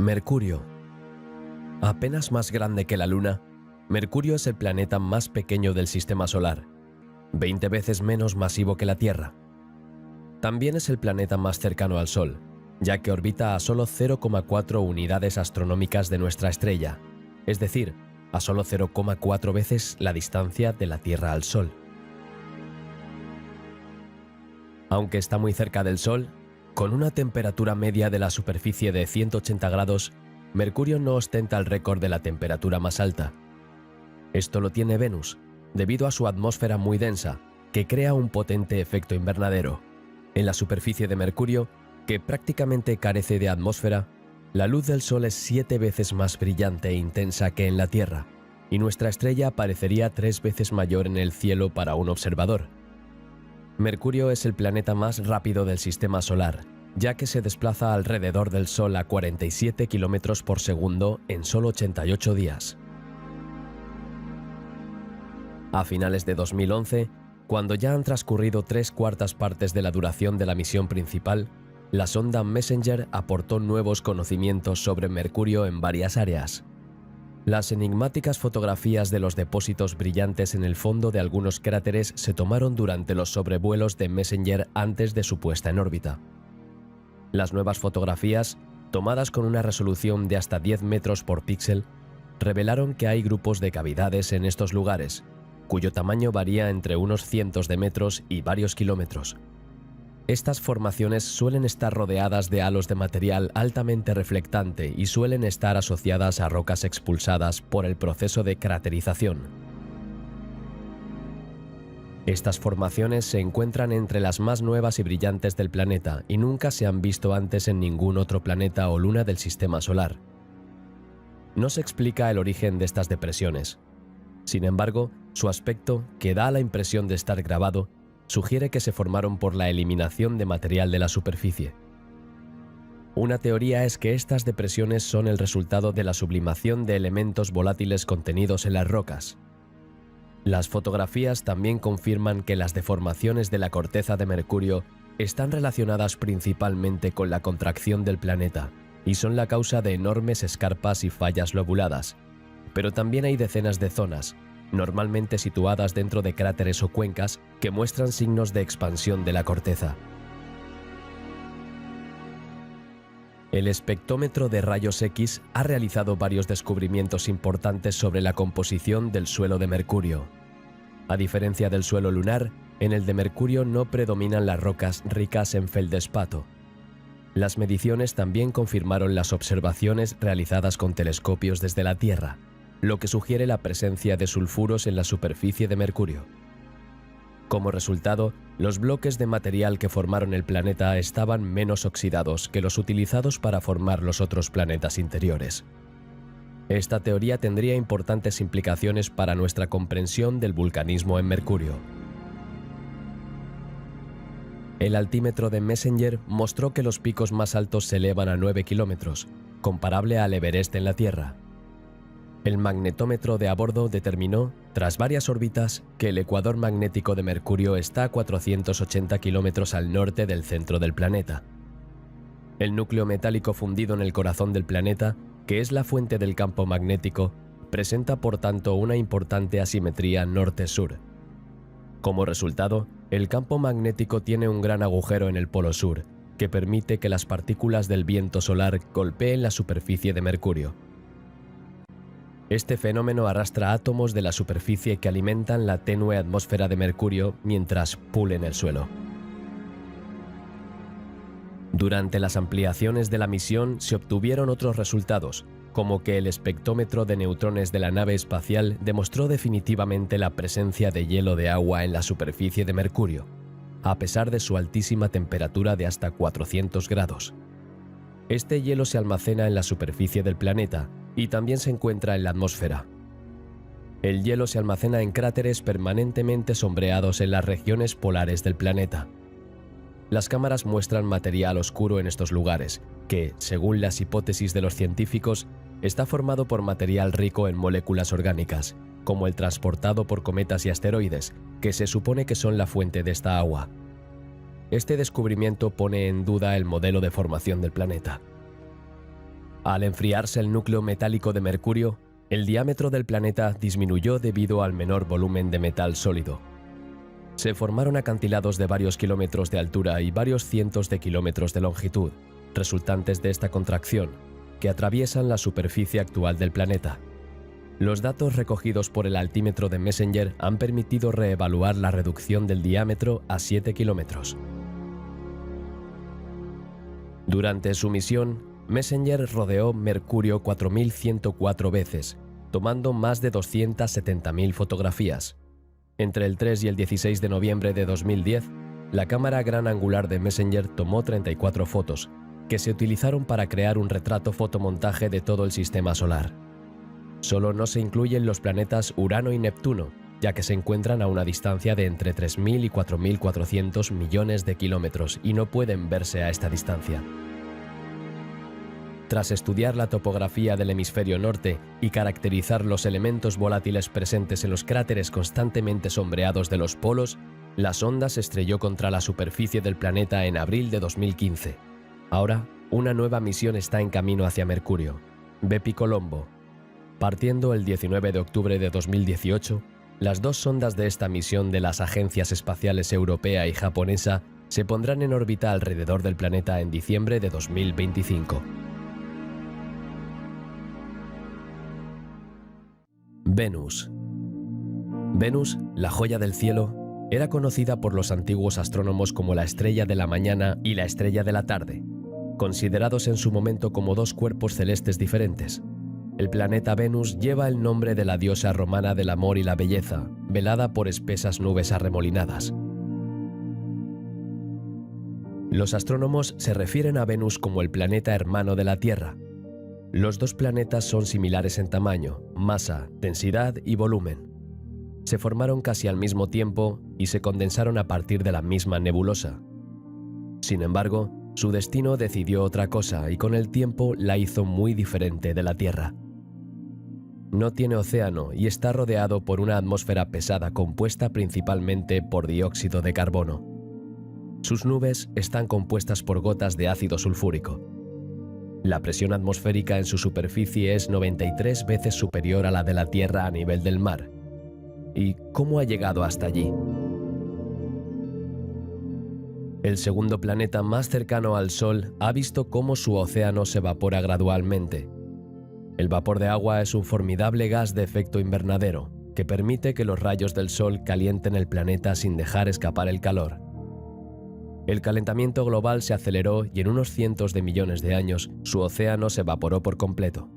Mercurio. Apenas más grande que la Luna, Mercurio es el planeta más pequeño del Sistema Solar, 20 veces menos masivo que la Tierra. También es el planeta más cercano al Sol, ya que orbita a solo 0,4 unidades astronómicas de nuestra estrella, es decir, a solo 0,4 veces la distancia de la Tierra al Sol. Aunque está muy cerca del Sol, con una temperatura media de la superficie de 180 grados, Mercurio no ostenta el récord de la temperatura más alta. Esto lo tiene Venus, debido a su atmósfera muy densa, que crea un potente efecto invernadero. En la superficie de Mercurio, que prácticamente carece de atmósfera, la luz del Sol es 7 veces más brillante e intensa que en la Tierra, y nuestra estrella parecería 3 veces mayor en el cielo para un observador. Mercurio es el planeta más rápido del Sistema Solar, ya que se desplaza alrededor del Sol a 47 km por segundo en solo 88 días. A finales de 2011, cuando ya han transcurrido 3/4 partes de la duración de la misión principal, la sonda Messenger aportó nuevos conocimientos sobre Mercurio en varias áreas. Las enigmáticas fotografías de los depósitos brillantes en el fondo de algunos cráteres se tomaron durante los sobrevuelos de Messenger antes de su puesta en órbita. Las nuevas fotografías, tomadas con una resolución de hasta 10 metros por píxel, revelaron que hay grupos de cavidades en estos lugares, cuyo tamaño varía entre unos cientos de metros y varios kilómetros. Estas formaciones suelen estar rodeadas de halos de material altamente reflectante y suelen estar asociadas a rocas expulsadas por el proceso de craterización. Estas formaciones se encuentran entre las más nuevas y brillantes del planeta y nunca se han visto antes en ningún otro planeta o luna del Sistema Solar. No se explica el origen de estas depresiones. Sin embargo, su aspecto, que da la impresión de estar grabado, sugiere que se formaron por la eliminación de material de la superficie. Una teoría es que estas depresiones son el resultado de la sublimación de elementos volátiles contenidos en las rocas. Las fotografías también confirman que las deformaciones de la corteza de Mercurio están relacionadas principalmente con la contracción del planeta y son la causa de enormes escarpas y fallas lobuladas, pero también hay decenas de zonas, normalmente situadas dentro de cráteres o cuencas, que muestran signos de expansión de la corteza. El espectrómetro de rayos X ha realizado varios descubrimientos importantes sobre la composición del suelo de Mercurio. A diferencia del suelo lunar, en el de Mercurio no predominan las rocas ricas en feldespato. Las mediciones también confirmaron las observaciones realizadas con telescopios desde la Tierra, lo que sugiere la presencia de sulfuros en la superficie de Mercurio. Como resultado, los bloques de material que formaron el planeta estaban menos oxidados que los utilizados para formar los otros planetas interiores. Esta teoría tendría importantes implicaciones para nuestra comprensión del vulcanismo en Mercurio. El altímetro de Messenger mostró que los picos más altos se elevan a 9 kilómetros, comparable al Everest en la Tierra. El magnetómetro de a bordo determinó, tras varias órbitas, que el ecuador magnético de Mercurio está a 480 kilómetros al norte del centro del planeta. El núcleo metálico fundido en el corazón del planeta, que es la fuente del campo magnético, presenta por tanto una importante asimetría norte-sur. Como resultado, el campo magnético tiene un gran agujero en el polo sur, que permite que las partículas del viento solar golpeen la superficie de Mercurio. Este fenómeno arrastra átomos de la superficie que alimentan la tenue atmósfera de Mercurio mientras pulen el suelo. Durante las ampliaciones de la misión se obtuvieron otros resultados, como que el espectrómetro de neutrones de la nave espacial demostró definitivamente la presencia de hielo de agua en la superficie de Mercurio, a pesar de su altísima temperatura de hasta 400 grados. Este hielo se almacena en la superficie del planeta y también se encuentra en la atmósfera. El hielo se almacena en cráteres permanentemente sombreados en las regiones polares del planeta. Las cámaras muestran material oscuro en estos lugares, que, según las hipótesis de los científicos, está formado por material rico en moléculas orgánicas, como el transportado por cometas y asteroides, que se supone que son la fuente de esta agua. Este descubrimiento pone en duda el modelo de formación del planeta. Al enfriarse el núcleo metálico de Mercurio, el diámetro del planeta disminuyó debido al menor volumen de metal sólido. Se formaron acantilados de varios kilómetros de altura y varios cientos de kilómetros de longitud, resultantes de esta contracción, que atraviesan la superficie actual del planeta. Los datos recogidos por el altímetro de Messenger han permitido reevaluar la reducción del diámetro a 7 kilómetros. Durante su misión, Messenger rodeó Mercurio 4.104 veces, tomando más de 270.000 fotografías. Entre el 3 y el 16 de noviembre de 2010, la cámara gran angular de Messenger tomó 34 fotos, que se utilizaron para crear un retrato fotomontaje de todo el sistema solar. Solo no se incluyen los planetas Urano y Neptuno, ya que se encuentran a una distancia de entre 3.000 y 4.400 millones de kilómetros y no pueden verse a esta distancia. Tras estudiar la topografía del hemisferio norte y caracterizar los elementos volátiles presentes en los cráteres constantemente sombreados de los polos, la sonda se estrelló contra la superficie del planeta en abril de 2015. Ahora, una nueva misión está en camino hacia Mercurio, Bepi-Colombo. Partiendo el 19 de octubre de 2018, las dos sondas de esta misión de las agencias espaciales europea y japonesa se pondrán en órbita alrededor del planeta en diciembre de 2025. Venus. Venus, la joya del cielo, era conocida por los antiguos astrónomos como la estrella de la mañana y la estrella de la tarde, considerados en su momento como dos cuerpos celestes diferentes. El planeta Venus lleva el nombre de la diosa romana del amor y la belleza, velada por espesas nubes arremolinadas. Los astrónomos se refieren a Venus como el planeta hermano de la Tierra. Los dos planetas son similares en tamaño, masa, densidad y volumen. Se formaron casi al mismo tiempo y se condensaron a partir de la misma nebulosa. Sin embargo, su destino decidió otra cosa y con el tiempo la hizo muy diferente de la Tierra. No tiene océano y está rodeado por una atmósfera pesada compuesta principalmente por dióxido de carbono. Sus nubes están compuestas por gotas de ácido sulfúrico. La presión atmosférica en su superficie es 93 veces superior a la de la Tierra a nivel del mar. ¿Y cómo ha llegado hasta allí? El segundo planeta más cercano al Sol ha visto cómo su océano se evapora gradualmente. El vapor de agua es un formidable gas de efecto invernadero que permite que los rayos del Sol calienten el planeta sin dejar escapar el calor. El calentamiento global se aceleró y en unos cientos de millones de años su océano se evaporó por completo.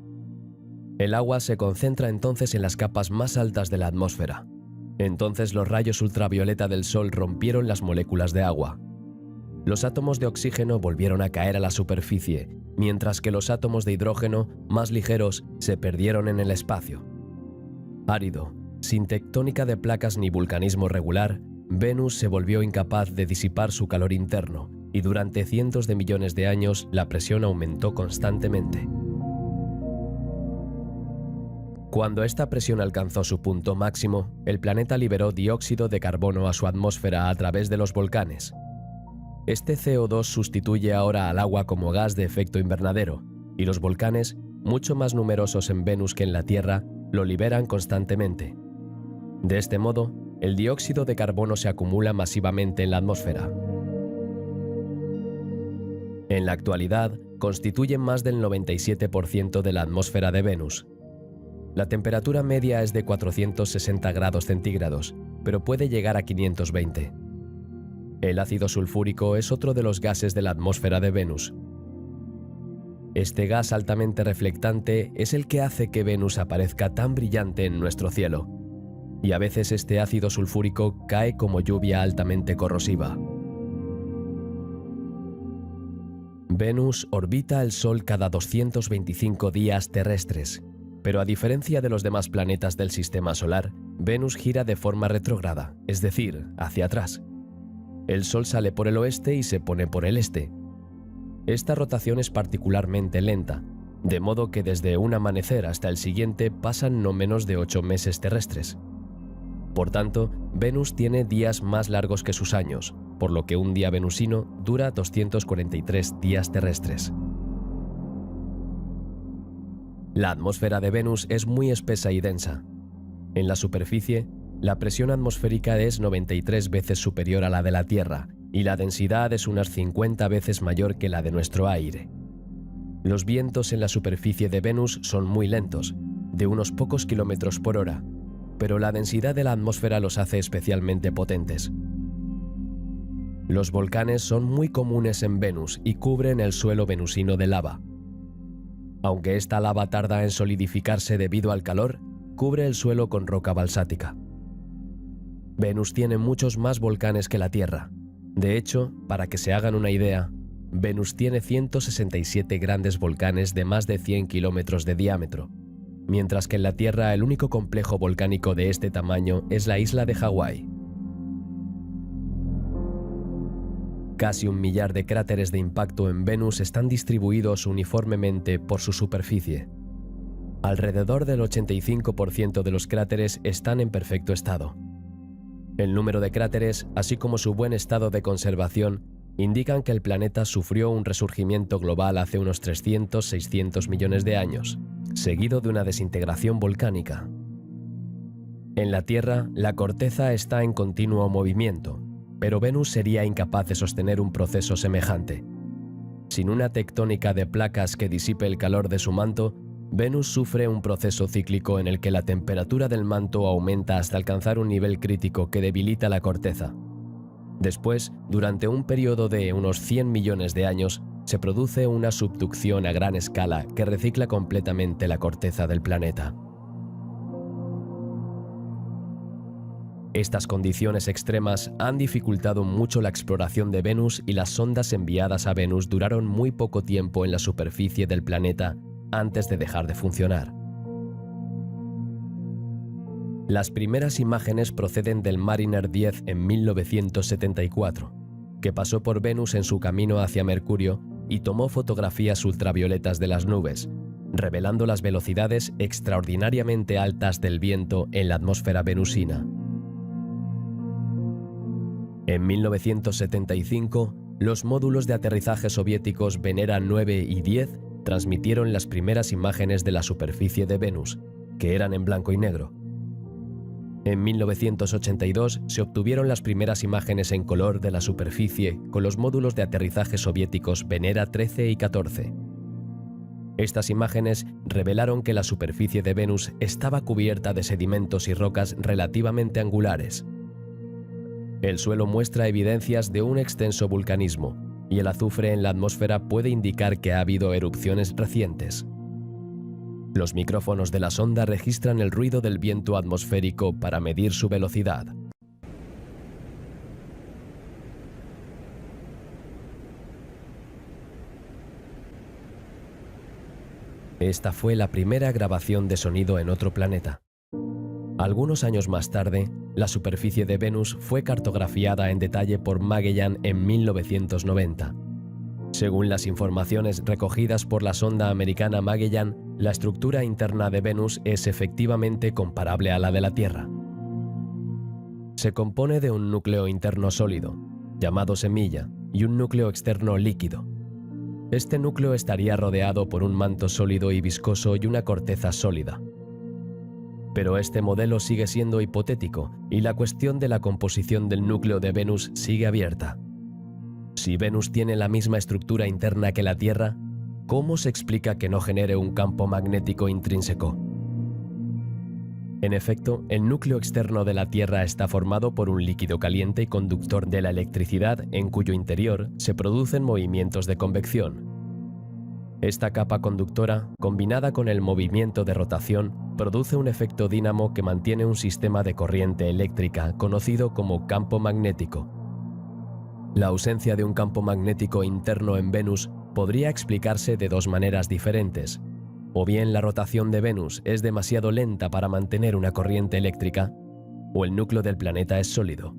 El agua se concentra entonces en las capas más altas de la atmósfera. Entonces los rayos ultravioleta del Sol rompieron las moléculas de agua. Los átomos de oxígeno volvieron a caer a la superficie, mientras que los átomos de hidrógeno, más ligeros, se perdieron en el espacio. Árido, sin tectónica de placas ni vulcanismo regular, Venus se volvió incapaz de disipar su calor interno y durante cientos de millones de años la presión aumentó constantemente. Cuando esta presión alcanzó su punto máximo, el planeta liberó dióxido de carbono a su atmósfera a través de los volcanes. Este CO2 sustituye ahora al agua como gas de efecto invernadero, y los volcanes, mucho más numerosos en Venus que en la Tierra, lo liberan constantemente. De este modo, el dióxido de carbono se acumula masivamente en la atmósfera. En la actualidad, constituye más del 97% de la atmósfera de Venus. La temperatura media es de 460 grados centígrados, pero puede llegar a 520. El ácido sulfúrico es otro de los gases de la atmósfera de Venus. Este gas altamente reflectante es el que hace que Venus aparezca tan brillante en nuestro cielo. Y a veces este ácido sulfúrico cae como lluvia altamente corrosiva. Venus orbita el Sol cada 225 días terrestres, pero a diferencia de los demás planetas del Sistema Solar, Venus gira de forma retrógrada, es decir, hacia atrás. El Sol sale por el oeste y se pone por el este. Esta rotación es particularmente lenta, de modo que desde un amanecer hasta el siguiente pasan no menos de 8 meses terrestres. Por tanto, Venus tiene días más largos que sus años, por lo que un día venusino dura 243 días terrestres. La atmósfera de Venus es muy espesa y densa. En la superficie, la presión atmosférica es 93 veces superior a la de la Tierra y la densidad es unas 50 veces mayor que la de nuestro aire. Los vientos en la superficie de Venus son muy lentos, de unos pocos kilómetros por hora, pero la densidad de la atmósfera los hace especialmente potentes. Los volcanes son muy comunes en Venus y cubren el suelo venusino de lava. Aunque esta lava tarda en solidificarse debido al calor, cubre el suelo con roca balsática. Venus tiene muchos más volcanes que la Tierra. De hecho, para que se hagan una idea, Venus tiene 167 grandes volcanes de más de 100 kilómetros de diámetro, mientras que en la Tierra el único complejo volcánico de este tamaño es la isla de Hawái. Casi 1 millar de cráteres de impacto en Venus están distribuidos uniformemente por su superficie. Alrededor del 85% de los cráteres están en perfecto estado. El número de cráteres, así como su buen estado de conservación, indican que el planeta sufrió un resurgimiento global hace unos 300-600 millones de años, seguido de una desintegración volcánica. En la Tierra, la corteza está en continuo movimiento, pero Venus sería incapaz de sostener un proceso semejante. Sin una tectónica de placas que disipe el calor de su manto, Venus sufre un proceso cíclico en el que la temperatura del manto aumenta hasta alcanzar un nivel crítico que debilita la corteza. Después, durante un periodo de unos 100 millones de años, se produce una subducción a gran escala que recicla completamente la corteza del planeta. Estas condiciones extremas han dificultado mucho la exploración de Venus y las sondas enviadas a Venus duraron muy poco tiempo en la superficie del planeta antes de dejar de funcionar. Las primeras imágenes proceden del Mariner 10 en 1974, que pasó por Venus en su camino hacia Mercurio y tomó fotografías ultravioletas de las nubes, revelando las velocidades extraordinariamente altas del viento en la atmósfera venusina. En 1975, los módulos de aterrizaje soviéticos Venera 9 y 10 transmitieron las primeras imágenes de la superficie de Venus, que eran en blanco y negro. En 1982 se obtuvieron las primeras imágenes en color de la superficie con los módulos de aterrizaje soviéticos Venera 13 y 14. Estas imágenes revelaron que la superficie de Venus estaba cubierta de sedimentos y rocas relativamente angulares. El suelo muestra evidencias de un extenso vulcanismo, y el azufre en la atmósfera puede indicar que ha habido erupciones recientes. Los micrófonos de la sonda registran el ruido del viento atmosférico para medir su velocidad. Esta fue la primera grabación de sonido en otro planeta. Algunos años más tarde, la superficie de Venus fue cartografiada en detalle por Magellan en 1990. Según las informaciones recogidas por la sonda americana Magellan, la estructura interna de Venus es efectivamente comparable a la de la Tierra. Se compone de un núcleo interno sólido, llamado semilla, y un núcleo externo líquido. Este núcleo estaría rodeado por un manto sólido y viscoso y una corteza sólida. Pero este modelo sigue siendo hipotético y la cuestión de la composición del núcleo de Venus sigue abierta. Si Venus tiene la misma estructura interna que la Tierra, ¿cómo se explica que no genere un campo magnético intrínseco? En efecto, el núcleo externo de la Tierra está formado por un líquido caliente y conductor de la electricidad en cuyo interior se producen movimientos de convección. Esta capa conductora, combinada con el movimiento de rotación, produce un efecto dínamo que mantiene un sistema de corriente eléctrica conocido como campo magnético. La ausencia de un campo magnético interno en Venus podría explicarse de dos maneras diferentes. O bien la rotación de Venus es demasiado lenta para mantener una corriente eléctrica, o el núcleo del planeta es sólido.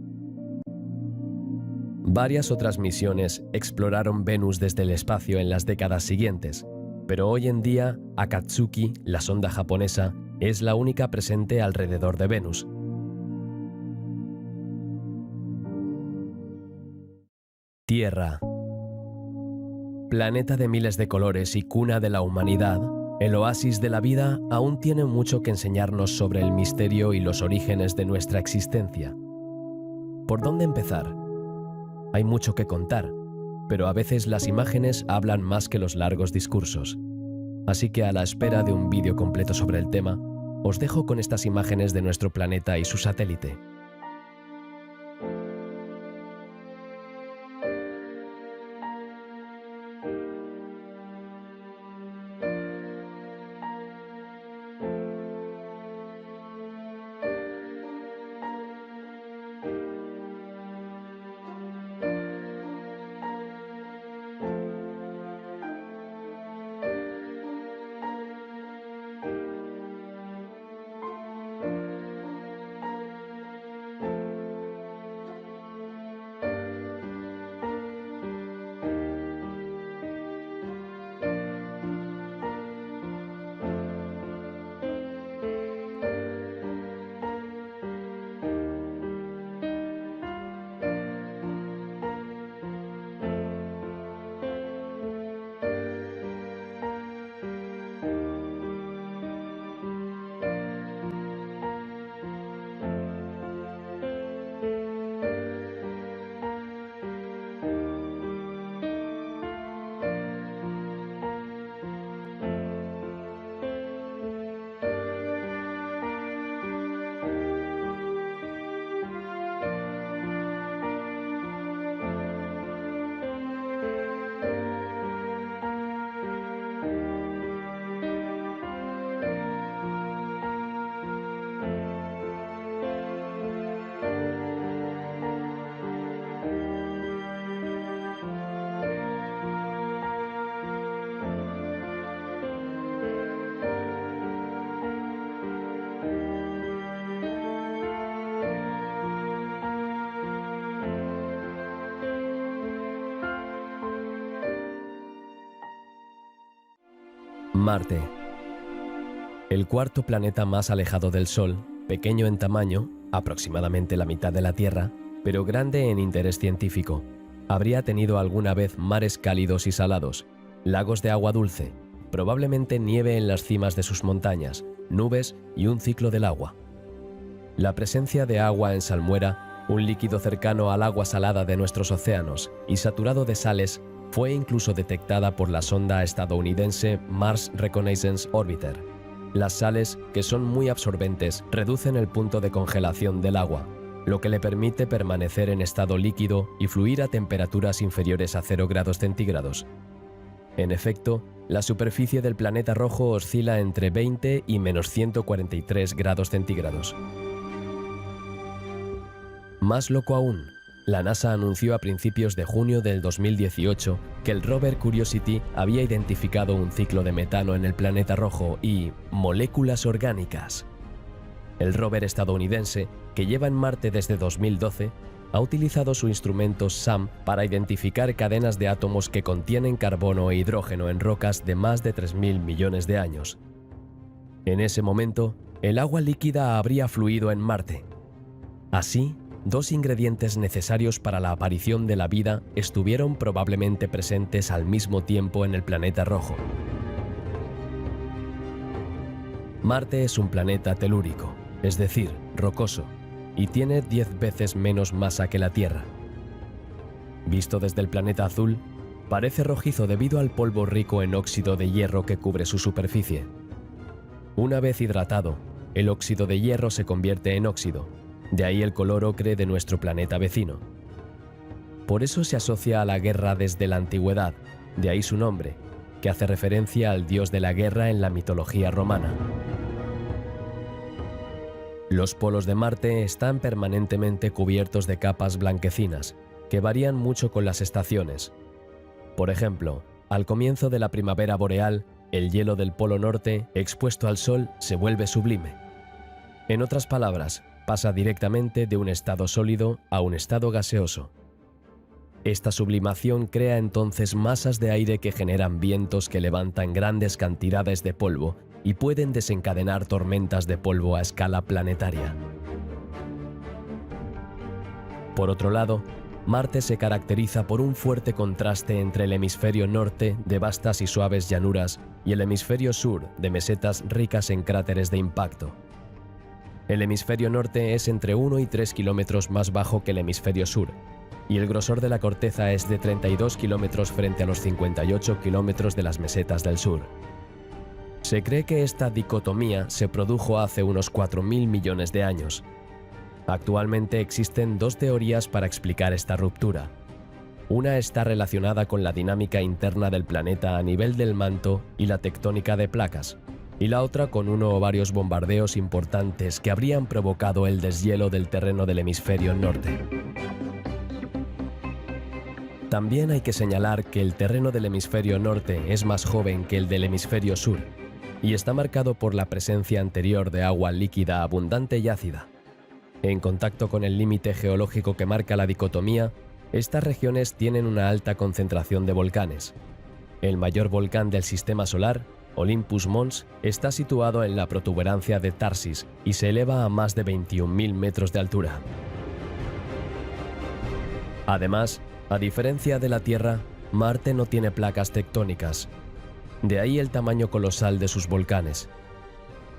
Varias otras misiones exploraron Venus desde el espacio en las décadas siguientes, pero hoy en día Akatsuki, la sonda japonesa, es la única presente alrededor de Venus. Tierra. Planeta de miles de colores y cuna de la humanidad, El oasis de la vida aún tiene mucho que enseñarnos sobre el misterio y los orígenes de nuestra existencia. ¿Por dónde empezar? Hay mucho que contar, pero a veces las imágenes hablan más que los largos discursos. Así que a la espera de un vídeo completo sobre el tema, os dejo con estas imágenes de nuestro planeta y su satélite. Marte. El cuarto planeta más alejado del Sol, pequeño en tamaño, aproximadamente la mitad de la Tierra, pero grande en interés científico. Habría tenido alguna vez mares cálidos y salados, lagos de agua dulce, probablemente nieve en las cimas de sus montañas, nubes y un ciclo del agua. La presencia de agua en salmuera, un líquido cercano al agua salada de nuestros océanos y saturado de sales, fue incluso detectada por la sonda estadounidense Mars Reconnaissance Orbiter. Las sales, que son muy absorbentes, reducen el punto de congelación del agua, lo que le permite permanecer en estado líquido y fluir a temperaturas inferiores a 0 grados centígrados. En efecto, la superficie del planeta rojo oscila entre 20 y menos 143 grados centígrados. Más loco aún, la NASA anunció a principios de junio del 2018 que el rover Curiosity había identificado un ciclo de metano en el planeta rojo y moléculas orgánicas. El rover estadounidense, que lleva en Marte desde 2012, ha utilizado su instrumento SAM para identificar cadenas de átomos que contienen carbono e hidrógeno en rocas de más de 3.000 millones de años. En ese momento, el agua líquida habría fluido en Marte. Así, dos ingredientes necesarios para la aparición de la vida estuvieron probablemente presentes al mismo tiempo en el planeta rojo. Marte es un planeta telúrico, es decir, rocoso, y tiene 10 veces menos masa que la Tierra. Visto desde el planeta azul, parece rojizo debido al polvo rico en óxido de hierro que cubre su superficie. Una vez hidratado, el óxido de hierro se convierte en óxido. De ahí el color ocre de nuestro planeta vecino. Por eso se asocia a la guerra desde la antigüedad, de ahí su nombre, que hace referencia al dios de la guerra en la mitología romana. Los polos de Marte están permanentemente cubiertos de capas blanquecinas, que varían mucho con las estaciones. Por ejemplo, al comienzo de la primavera boreal, el hielo del Polo Norte, expuesto al sol, se vuelve sublime. En otras palabras, pasa directamente de un estado sólido a un estado gaseoso. Esta sublimación crea entonces masas de aire que generan vientos que levantan grandes cantidades de polvo y pueden desencadenar tormentas de polvo a escala planetaria. Por otro lado, Marte se caracteriza por un fuerte contraste entre el hemisferio norte de vastas y suaves llanuras y el hemisferio sur de mesetas ricas en cráteres de impacto. El hemisferio norte es entre 1 y 3 kilómetros más bajo que el hemisferio sur, y el grosor de la corteza es de 32 kilómetros frente a los 58 kilómetros de las mesetas del sur. Se cree que esta dicotomía se produjo hace unos 4.000 millones de años. Actualmente existen dos teorías para explicar esta ruptura. Una está relacionada con la dinámica interna del planeta a nivel del manto y la tectónica de placas, y la otra con uno o varios bombardeos importantes que habrían provocado el deshielo del terreno del hemisferio norte. También hay que señalar que el terreno del hemisferio norte es más joven que el del hemisferio sur, y está marcado por la presencia anterior de agua líquida abundante y ácida. En contacto con el límite geológico que marca la dicotomía, estas regiones tienen una alta concentración de volcanes. El mayor volcán del sistema solar, Olympus Mons, está situado en la protuberancia de Tharsis y se eleva a más de 21.000 metros de altura. Además, a diferencia de la Tierra, Marte no tiene placas tectónicas. De ahí el tamaño colosal de sus volcanes.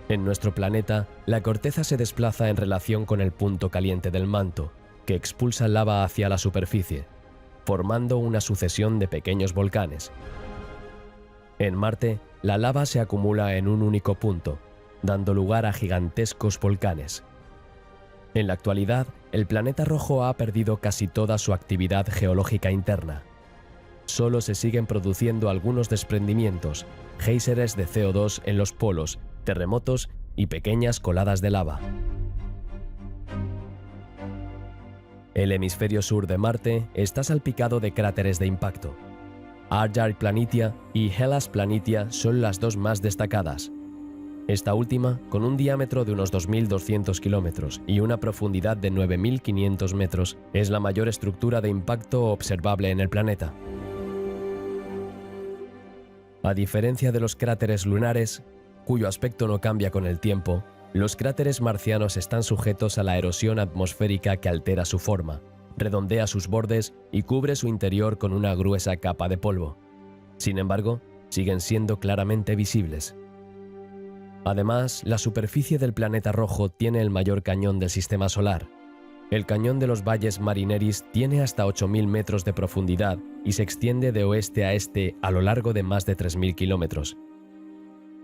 En nuestro planeta, la corteza se desplaza en relación con el punto caliente del manto, que expulsa lava hacia la superficie, formando una sucesión de pequeños volcanes. En Marte, la lava se acumula en un único punto, dando lugar a gigantescos volcanes. En la actualidad, el planeta rojo ha perdido casi toda su actividad geológica interna. Solo se siguen produciendo algunos desprendimientos, géiseres de CO2 en los polos, terremotos y pequeñas coladas de lava. El hemisferio sur de Marte está salpicado de cráteres de impacto. Argyll Planitia y Hellas Planitia son las dos más destacadas. Esta última, con un diámetro de unos 2.200 kilómetros y una profundidad de 9.500 metros, es la mayor estructura de impacto observable en el planeta. A diferencia de los cráteres lunares, cuyo aspecto no cambia con el tiempo, los cráteres marcianos están sujetos a la erosión atmosférica que altera su forma, redondea sus bordes y cubre su interior con una gruesa capa de polvo. Sin embargo, siguen siendo claramente visibles. Además, la superficie del planeta rojo tiene el mayor cañón del sistema solar. El cañón de los valles Marineris tiene hasta 8.000 metros de profundidad y se extiende de oeste a este a lo largo de más de 3.000 kilómetros.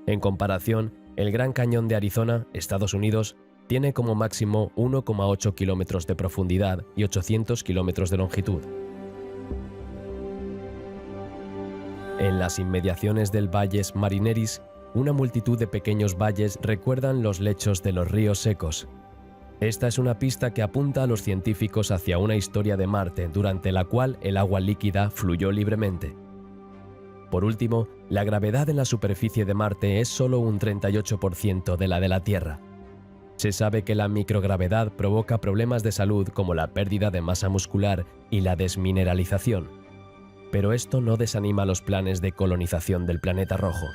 En comparación, el Gran Cañón de Arizona, Estados Unidos, tiene como máximo 1,8 kilómetros de profundidad y 800 kilómetros de longitud. En las inmediaciones del Valles Marineris, una multitud de pequeños valles recuerdan los lechos de los ríos secos. Esta es una pista que apunta a los científicos hacia una historia de Marte durante la cual el agua líquida fluyó libremente. Por último, la gravedad en la superficie de Marte es solo un 38% de la de la Tierra. Se sabe que la microgravedad provoca problemas de salud como la pérdida de masa muscular y la desmineralización. Pero esto no desanima los planes de colonización del planeta rojo.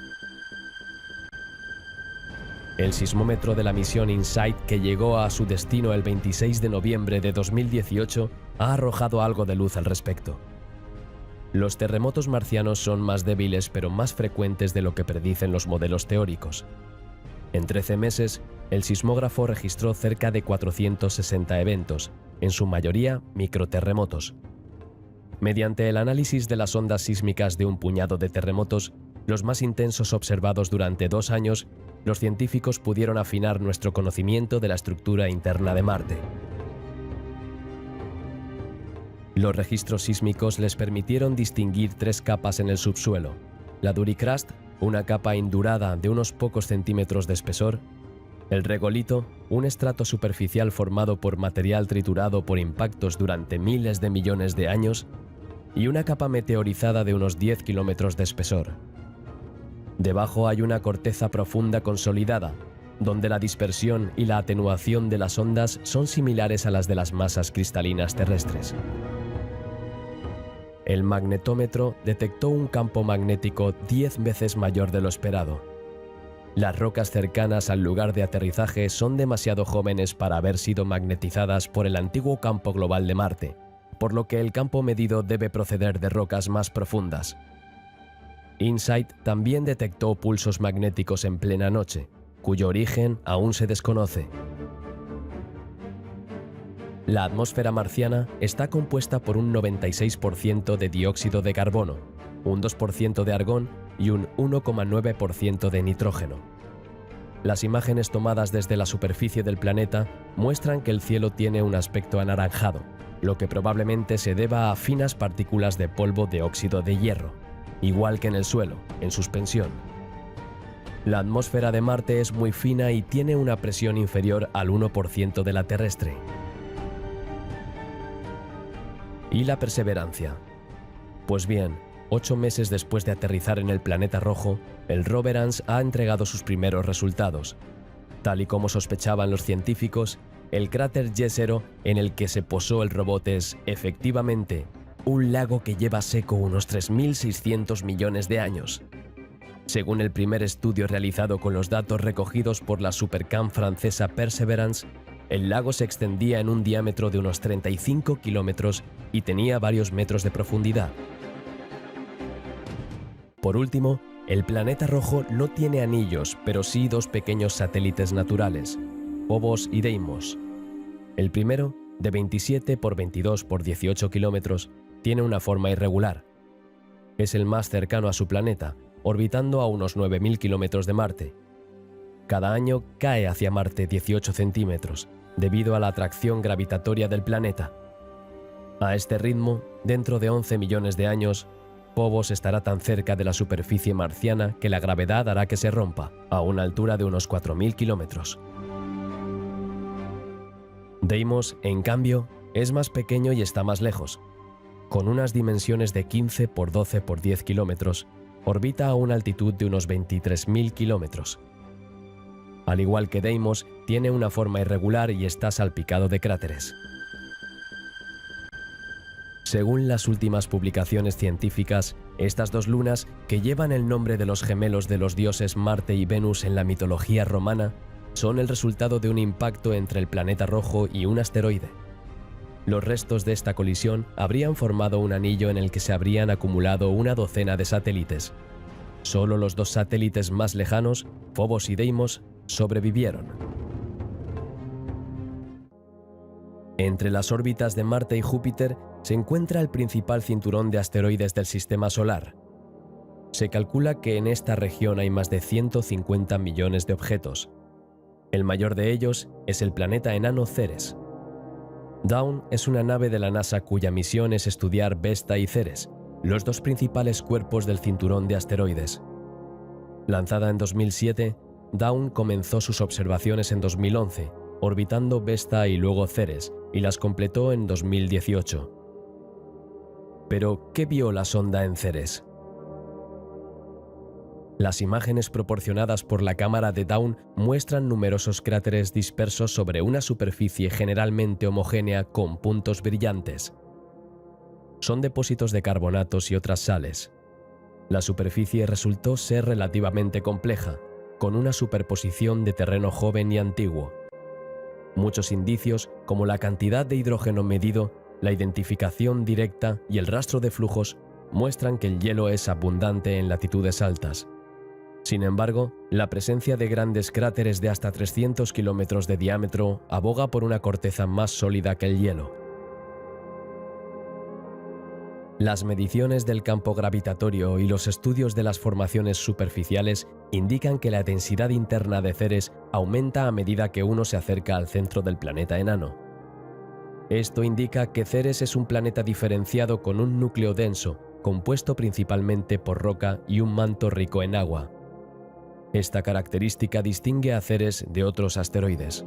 El sismómetro de la misión InSight, que llegó a su destino el 26 de noviembre de 2018, ha arrojado algo de luz al respecto. Los terremotos marcianos son más débiles pero más frecuentes de lo que predicen los modelos teóricos. En 13 meses, el sismógrafo registró cerca de 460 eventos, en su mayoría microterremotos. Mediante el análisis de las ondas sísmicas de un puñado de terremotos, los más intensos observados durante 2 años, los científicos pudieron afinar nuestro conocimiento de la estructura interna de Marte. Los registros sísmicos les permitieron distinguir 3 capas en el subsuelo: la duricrust, una capa indurada de unos pocos centímetros de espesor; el regolito, un estrato superficial formado por material triturado por impactos durante miles de millones de años; y una capa meteorizada de unos 10 kilómetros de espesor. Debajo hay una corteza profunda consolidada, donde la dispersión y la atenuación de las ondas son similares a las de las masas cristalinas terrestres. El magnetómetro detectó un campo magnético 10 veces mayor de lo esperado. Las rocas cercanas al lugar de aterrizaje son demasiado jóvenes para haber sido magnetizadas por el antiguo campo global de Marte, por lo que el campo medido debe proceder de rocas más profundas. InSight también detectó pulsos magnéticos en plena noche, cuyo origen aún se desconoce. La atmósfera marciana está compuesta por un 96% de dióxido de carbono, un 2% de argón y un 1,9% de nitrógeno. Las imágenes tomadas desde la superficie del planeta muestran que el cielo tiene un aspecto anaranjado, lo que probablemente se deba a finas partículas de polvo de óxido de hierro, igual que en el suelo, en suspensión. La atmósfera de Marte es muy fina y tiene una presión inferior al 1% de la terrestre. ¿Y la perseverancia? Pues bien, 8 meses después de aterrizar en el planeta rojo, el Roverance ha entregado sus primeros resultados. Tal y como sospechaban los científicos, el cráter Jezero en el que se posó el robot es, efectivamente, un lago que lleva seco unos 3.600 millones de años. Según el primer estudio realizado con los datos recogidos por la Supercam francesa Perseverance, el lago se extendía en un diámetro de unos 35 kilómetros y tenía varios metros de profundidad. Por último, el planeta rojo no tiene anillos, pero sí 2 pequeños satélites naturales, Phobos y Deimos. El primero, de 27 por 22 por 18 kilómetros, tiene una forma irregular. Es el más cercano a su planeta, orbitando a unos 9.000 kilómetros de Marte. Cada año cae hacia Marte 18 centímetros, debido a la atracción gravitatoria del planeta. A este ritmo, dentro de 11 millones de años, Phobos estará tan cerca de la superficie marciana que la gravedad hará que se rompa, a una altura de unos 4.000 kilómetros. Deimos, en cambio, es más pequeño y está más lejos. Con unas dimensiones de 15 por 12 por 10 kilómetros, orbita a una altitud de unos 23.000 kilómetros. Al igual que Deimos, tiene una forma irregular y está salpicado de cráteres. Según las últimas publicaciones científicas, estas 2 lunas, que llevan el nombre de los gemelos de los dioses Marte y Venus en la mitología romana, son el resultado de un impacto entre el planeta rojo y un asteroide. Los restos de esta colisión habrían formado un anillo en el que se habrían acumulado una docena de satélites. Solo los 2 satélites más lejanos, Phobos y Deimos, sobrevivieron. Entre las órbitas de Marte y Júpiter se encuentra el principal cinturón de asteroides del Sistema Solar. Se calcula que en esta región hay más de 150 millones de objetos. El mayor de ellos es el planeta enano Ceres. Dawn es una nave de la NASA cuya misión es estudiar Vesta y Ceres, los 2 principales cuerpos del cinturón de asteroides. Lanzada en 2007, Dawn comenzó sus observaciones en 2011, orbitando Vesta y luego Ceres, y las completó en 2018. Pero, ¿qué vio la sonda en Ceres? Las imágenes proporcionadas por la cámara de Dawn muestran numerosos cráteres dispersos sobre una superficie generalmente homogénea con puntos brillantes. Son depósitos de carbonatos y otras sales. La superficie resultó ser relativamente compleja, con una superposición de terreno joven y antiguo. Muchos indicios, como la cantidad de hidrógeno medido, la identificación directa y el rastro de flujos, muestran que el hielo es abundante en latitudes altas. Sin embargo, la presencia de grandes cráteres de hasta 300 kilómetros de diámetro aboga por una corteza más sólida que el hielo. Las mediciones del campo gravitatorio y los estudios de las formaciones superficiales indican que la densidad interna de Ceres aumenta a medida que uno se acerca al centro del planeta enano. Esto indica que Ceres es un planeta diferenciado con un núcleo denso, compuesto principalmente por roca y un manto rico en agua. Esta característica distingue a Ceres de otros asteroides.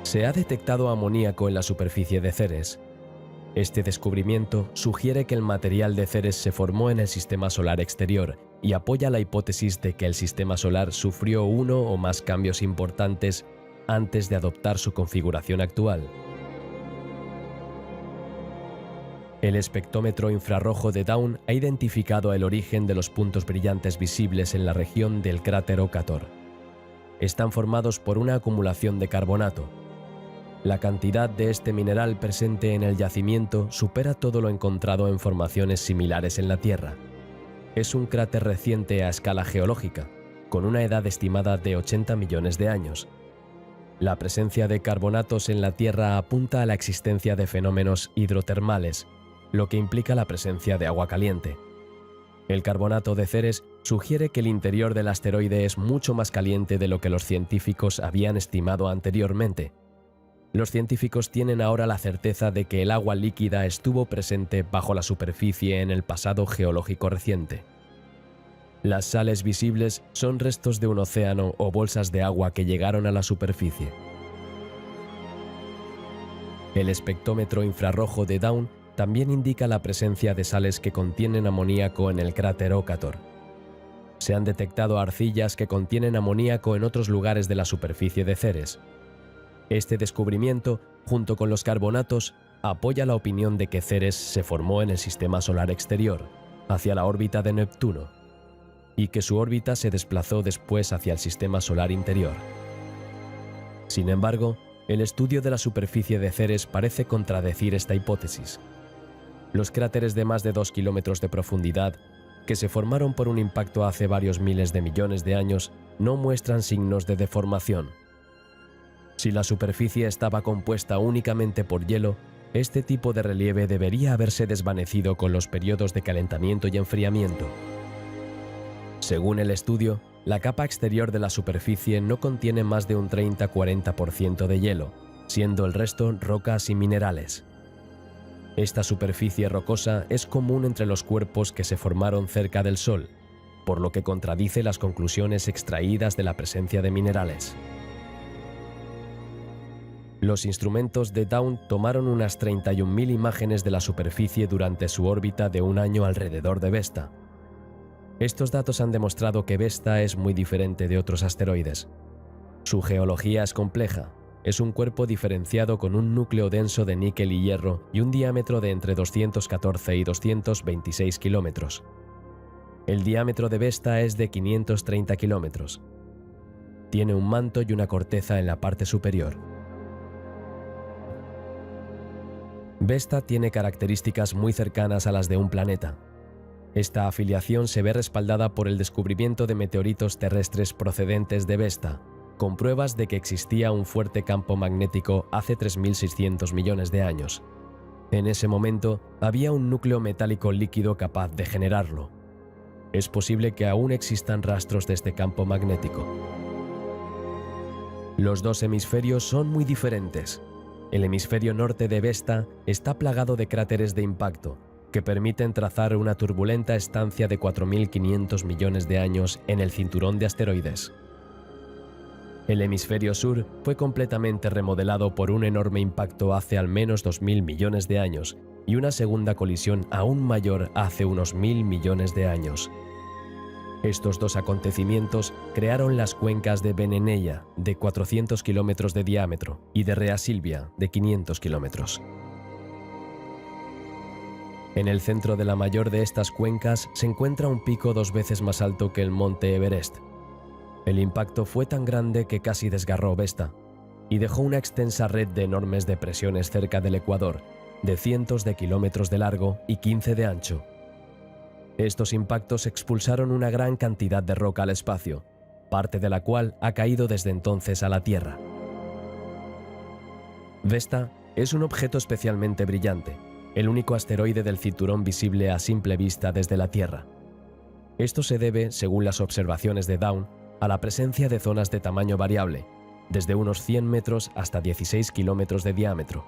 Se ha detectado amoníaco en la superficie de Ceres. Este descubrimiento sugiere que el material de Ceres se formó en el sistema solar exterior y apoya la hipótesis de que el sistema solar sufrió uno o más cambios importantes antes de adoptar su configuración actual. El espectrómetro infrarrojo de Dawn ha identificado el origen de los puntos brillantes visibles en la región del cráter Ocator. Están formados por una acumulación de carbonato. La cantidad de este mineral presente en el yacimiento supera todo lo encontrado en formaciones similares en la Tierra. es un cráter reciente a escala geológica, con una edad estimada de 80 millones de años. La presencia de carbonatos en la Tierra apunta a la existencia de fenómenos hidrotermales, lo que implica la presencia de agua caliente. El carbonato de Ceres sugiere que el interior del asteroide es mucho más caliente de lo que los científicos habían estimado anteriormente. Los científicos tienen ahora la certeza de que el agua líquida estuvo presente bajo la superficie en el pasado geológico reciente. Las sales visibles son restos de un océano o bolsas de agua que llegaron a la superficie. El espectrómetro infrarrojo de Dawn también indica la presencia de sales que contienen amoníaco en el cráter Ocator. Se han detectado arcillas que contienen amoníaco en otros lugares de la superficie de Ceres. Este descubrimiento, junto con los carbonatos, apoya la opinión de que Ceres se formó en el sistema solar exterior, hacia la órbita de Neptuno, y que su órbita se desplazó después hacia el sistema solar interior. Sin embargo, el estudio de la superficie de Ceres parece contradecir esta hipótesis. Los cráteres de más de 2 kilómetros de profundidad, que se formaron por un impacto hace varios miles de millones de años, no muestran signos de deformación. Si la superficie estaba compuesta únicamente por hielo, este tipo de relieve debería haberse desvanecido con los periodos de calentamiento y enfriamiento. Según el estudio, la capa exterior de la superficie no contiene más de un 30-40% de hielo, siendo el resto rocas y minerales. Esta superficie rocosa es común entre los cuerpos que se formaron cerca del Sol, por lo que contradice las conclusiones extraídas de la presencia de minerales. Los instrumentos de Dawn tomaron unas 31.000 imágenes de la superficie durante su órbita de un año alrededor de Vesta. Estos datos han demostrado que Vesta es muy diferente de otros asteroides. Su geología es compleja. Es un cuerpo diferenciado con un núcleo denso de níquel y hierro y un diámetro de entre 214 y 226 kilómetros. El diámetro de Vesta es de 530 kilómetros. Tiene un manto y una corteza en la parte superior. Vesta tiene características muy cercanas a las de un planeta. Esta afiliación se ve respaldada por el descubrimiento de meteoritos terrestres procedentes de Vesta, con pruebas de que existía un fuerte campo magnético hace 3.600 millones de años. En ese momento, había un núcleo metálico líquido capaz de generarlo. Es posible que aún existan rastros de este campo magnético. Los dos hemisferios son muy diferentes. El hemisferio norte de Vesta está plagado de cráteres de impacto, que permiten trazar una turbulenta estancia de 4.500 millones de años en el cinturón de asteroides. El hemisferio sur fue completamente remodelado por un enorme impacto hace al menos 2.000 millones de años y una segunda colisión aún mayor hace unos 1.000 millones de años. Estos dos acontecimientos crearon las cuencas de Venenella, de 400 kilómetros de diámetro, y de Rea Silvia, de 500 kilómetros. En el centro de la mayor de estas cuencas se encuentra un pico 2 veces más alto que el monte Everest. El impacto fue tan grande que casi desgarró Vesta y dejó una extensa red de enormes depresiones cerca del ecuador, de cientos de kilómetros de largo y 15 de ancho. Estos impactos expulsaron una gran cantidad de roca al espacio, parte de la cual ha caído desde entonces a la Tierra. Vesta es un objeto especialmente brillante, el único asteroide del cinturón visible a simple vista desde la Tierra. Esto se debe, según las observaciones de Dawn, a la presencia de zonas de tamaño variable, desde unos 100 metros hasta 16 kilómetros de diámetro,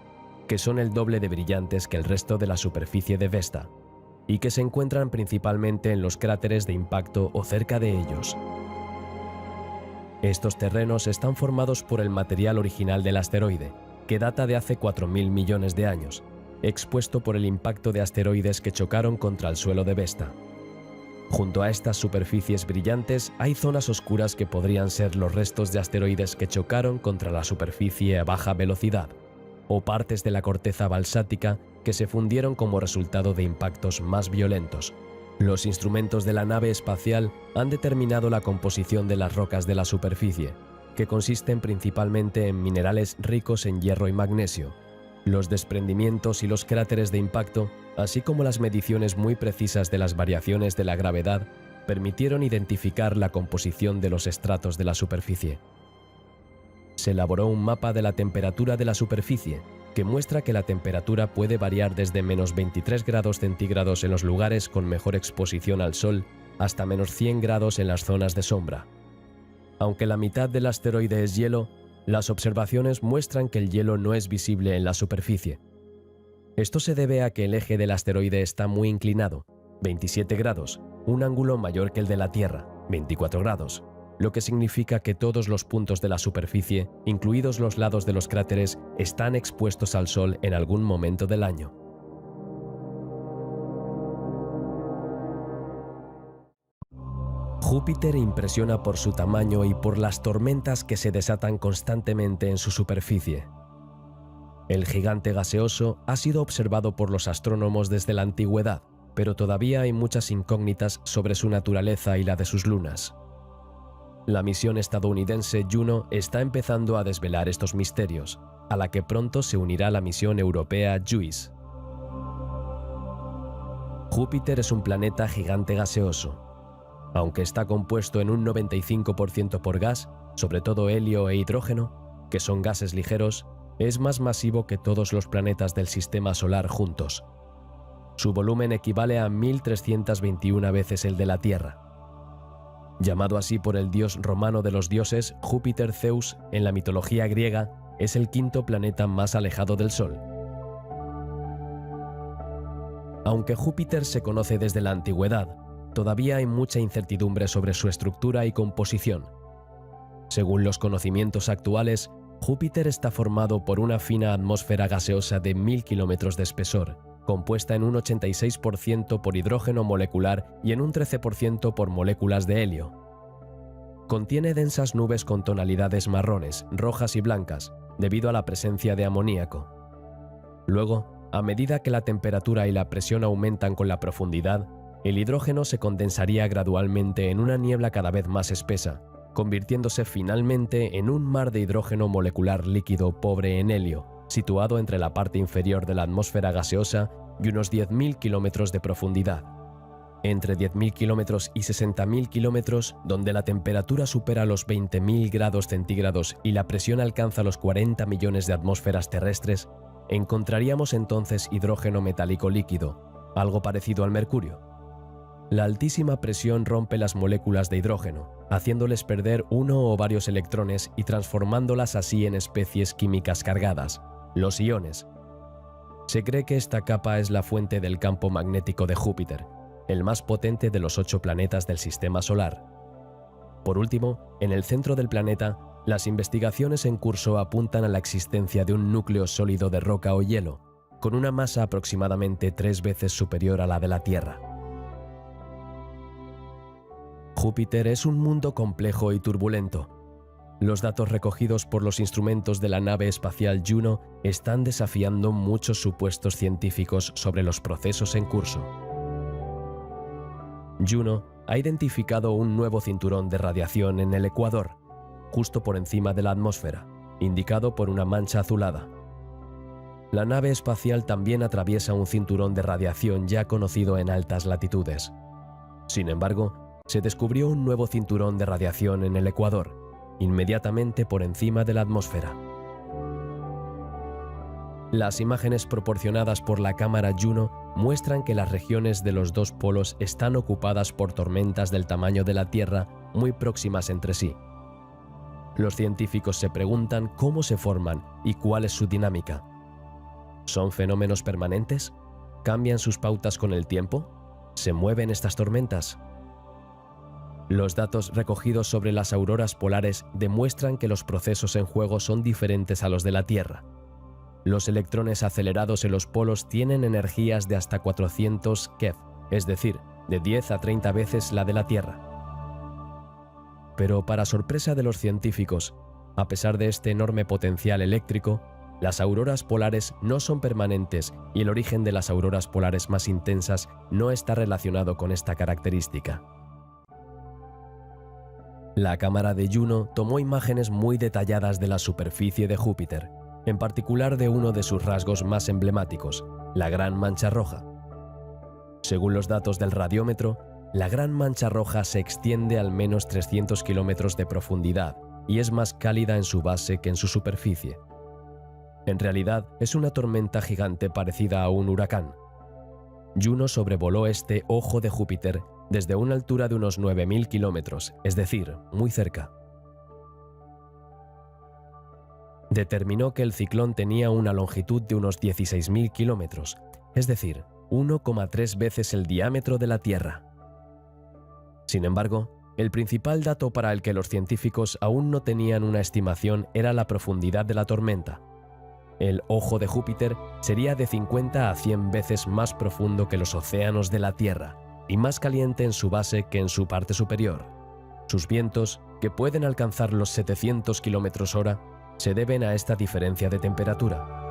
que son el doble de brillantes que el resto de la superficie de Vesta, y que se encuentran principalmente en los cráteres de impacto o cerca de ellos. Estos terrenos están formados por el material original del asteroide, que data de hace 4.000 millones de años, expuesto por el impacto de asteroides que chocaron contra el suelo de Vesta. Junto a estas superficies brillantes hay zonas oscuras que podrían ser los restos de asteroides que chocaron contra la superficie a baja velocidad, o partes de la corteza balsática que se fundieron como resultado de impactos más violentos. Los instrumentos de la nave espacial han determinado la composición de las rocas de la superficie, que consisten principalmente en minerales ricos en hierro y magnesio, Los desprendimientos y los cráteres de impacto, así como las mediciones muy precisas de las variaciones de la gravedad, permitieron identificar la composición de los estratos de la superficie. Se elaboró un mapa de la temperatura de la superficie, que muestra que la temperatura puede variar desde menos 23 grados centígrados en los lugares con mejor exposición al sol hasta menos 100 grados en las zonas de sombra. Aunque la mitad del asteroide es hielo, las observaciones muestran que el hielo no es visible en la superficie. Esto se debe a que el eje del asteroide está muy inclinado, 27 grados, un ángulo mayor que el de la Tierra, 24 grados, lo que significa que todos los puntos de la superficie, incluidos los lados de los cráteres, están expuestos al Sol en algún momento del año. Júpiter impresiona por su tamaño y por las tormentas que se desatan constantemente en su superficie. El gigante gaseoso ha sido observado por los astrónomos desde la antigüedad, pero todavía hay muchas incógnitas sobre su naturaleza y la de sus lunas. La misión estadounidense Juno está empezando a desvelar estos misterios, a la que pronto se unirá la misión europea JUICE. Júpiter es un planeta gigante gaseoso. Aunque está compuesto en un 95% por gas, sobre todo helio e hidrógeno, que son gases ligeros, es más masivo que todos los planetas del Sistema Solar juntos. Su volumen equivale a 1.321 veces el de la Tierra. Llamado así por el dios romano de los dioses, Júpiter Zeus, en la mitología griega, es el quinto planeta más alejado del Sol. Aunque Júpiter se conoce desde la antigüedad, todavía hay mucha incertidumbre sobre su estructura y composición. Según los conocimientos actuales, Júpiter está formado por una fina atmósfera gaseosa de 1000 kilómetros de espesor, compuesta en un 86% por hidrógeno molecular y en un 13% por moléculas de helio. Contiene densas nubes con tonalidades marrones, rojas y blancas, debido a la presencia de amoníaco. Luego, a medida que la temperatura y la presión aumentan con la profundidad, el hidrógeno se condensaría gradualmente en una niebla cada vez más espesa, convirtiéndose finalmente en un mar de hidrógeno molecular líquido pobre en helio, situado entre la parte inferior de la atmósfera gaseosa y unos 10.000 kilómetros de profundidad. Entre 10.000 kilómetros y 60.000 kilómetros, donde la temperatura supera los 20.000 grados centígrados y la presión alcanza los 40 millones de atmósferas terrestres, encontraríamos entonces hidrógeno metálico líquido, algo parecido al mercurio. La altísima presión rompe las moléculas de hidrógeno, haciéndoles perder uno o varios electrones y transformándolas así en especies químicas cargadas, los iones. Se cree que esta capa es la fuente del campo magnético de Júpiter, el más potente de los 8 planetas del Sistema Solar. Por último, en el centro del planeta, las investigaciones en curso apuntan a la existencia de un núcleo sólido de roca o hielo, con una masa aproximadamente 3 veces superior a la de la Tierra. Júpiter es un mundo complejo y turbulento. Los datos recogidos por los instrumentos de la nave espacial Juno están desafiando muchos supuestos científicos sobre los procesos en curso. Juno ha identificado un nuevo cinturón de radiación en el ecuador, justo por encima de la atmósfera, indicado por una mancha azulada. La nave espacial también atraviesa un cinturón de radiación ya conocido en altas latitudes. Sin embargo, se descubrió un nuevo cinturón de radiación en el ecuador, inmediatamente por encima de la atmósfera. Las imágenes proporcionadas por la cámara Juno muestran que las regiones de los dos polos están ocupadas por tormentas del tamaño de la Tierra muy próximas entre sí. Los científicos se preguntan cómo se forman y cuál es su dinámica. ¿Son fenómenos permanentes? ¿Cambian sus pautas con el tiempo? ¿Se mueven estas tormentas? Los datos recogidos sobre las auroras polares demuestran que los procesos en juego son diferentes a los de la Tierra. Los electrones acelerados en los polos tienen energías de hasta 400 keV, es decir, de 10 a 30 veces la de la Tierra. Pero para sorpresa de los científicos, a pesar de este enorme potencial eléctrico, las auroras polares no son permanentes y el origen de las auroras polares más intensas no está relacionado con esta característica. La cámara de Juno tomó imágenes muy detalladas de la superficie de Júpiter, en particular de uno de sus rasgos más emblemáticos, la Gran Mancha Roja. Según los datos del radiómetro, la Gran Mancha Roja se extiende al menos 300 kilómetros de profundidad y es más cálida en su base que en su superficie. En realidad, es una tormenta gigante parecida a un huracán. Juno sobrevoló este ojo de Júpiter desde una altura de unos 9.000 kilómetros, es decir, muy cerca. Determinó que el ciclón tenía una longitud de unos 16.000 kilómetros, es decir, 1,3 veces el diámetro de la Tierra. Sin embargo, el principal dato para el que los científicos aún no tenían una estimación era la profundidad de la tormenta. El ojo de Júpiter sería de 50 a 100 veces más profundo que los océanos de la Tierra y más caliente en su base que en su parte superior. Sus vientos, que pueden alcanzar los 700 km/h, se deben a esta diferencia de temperatura.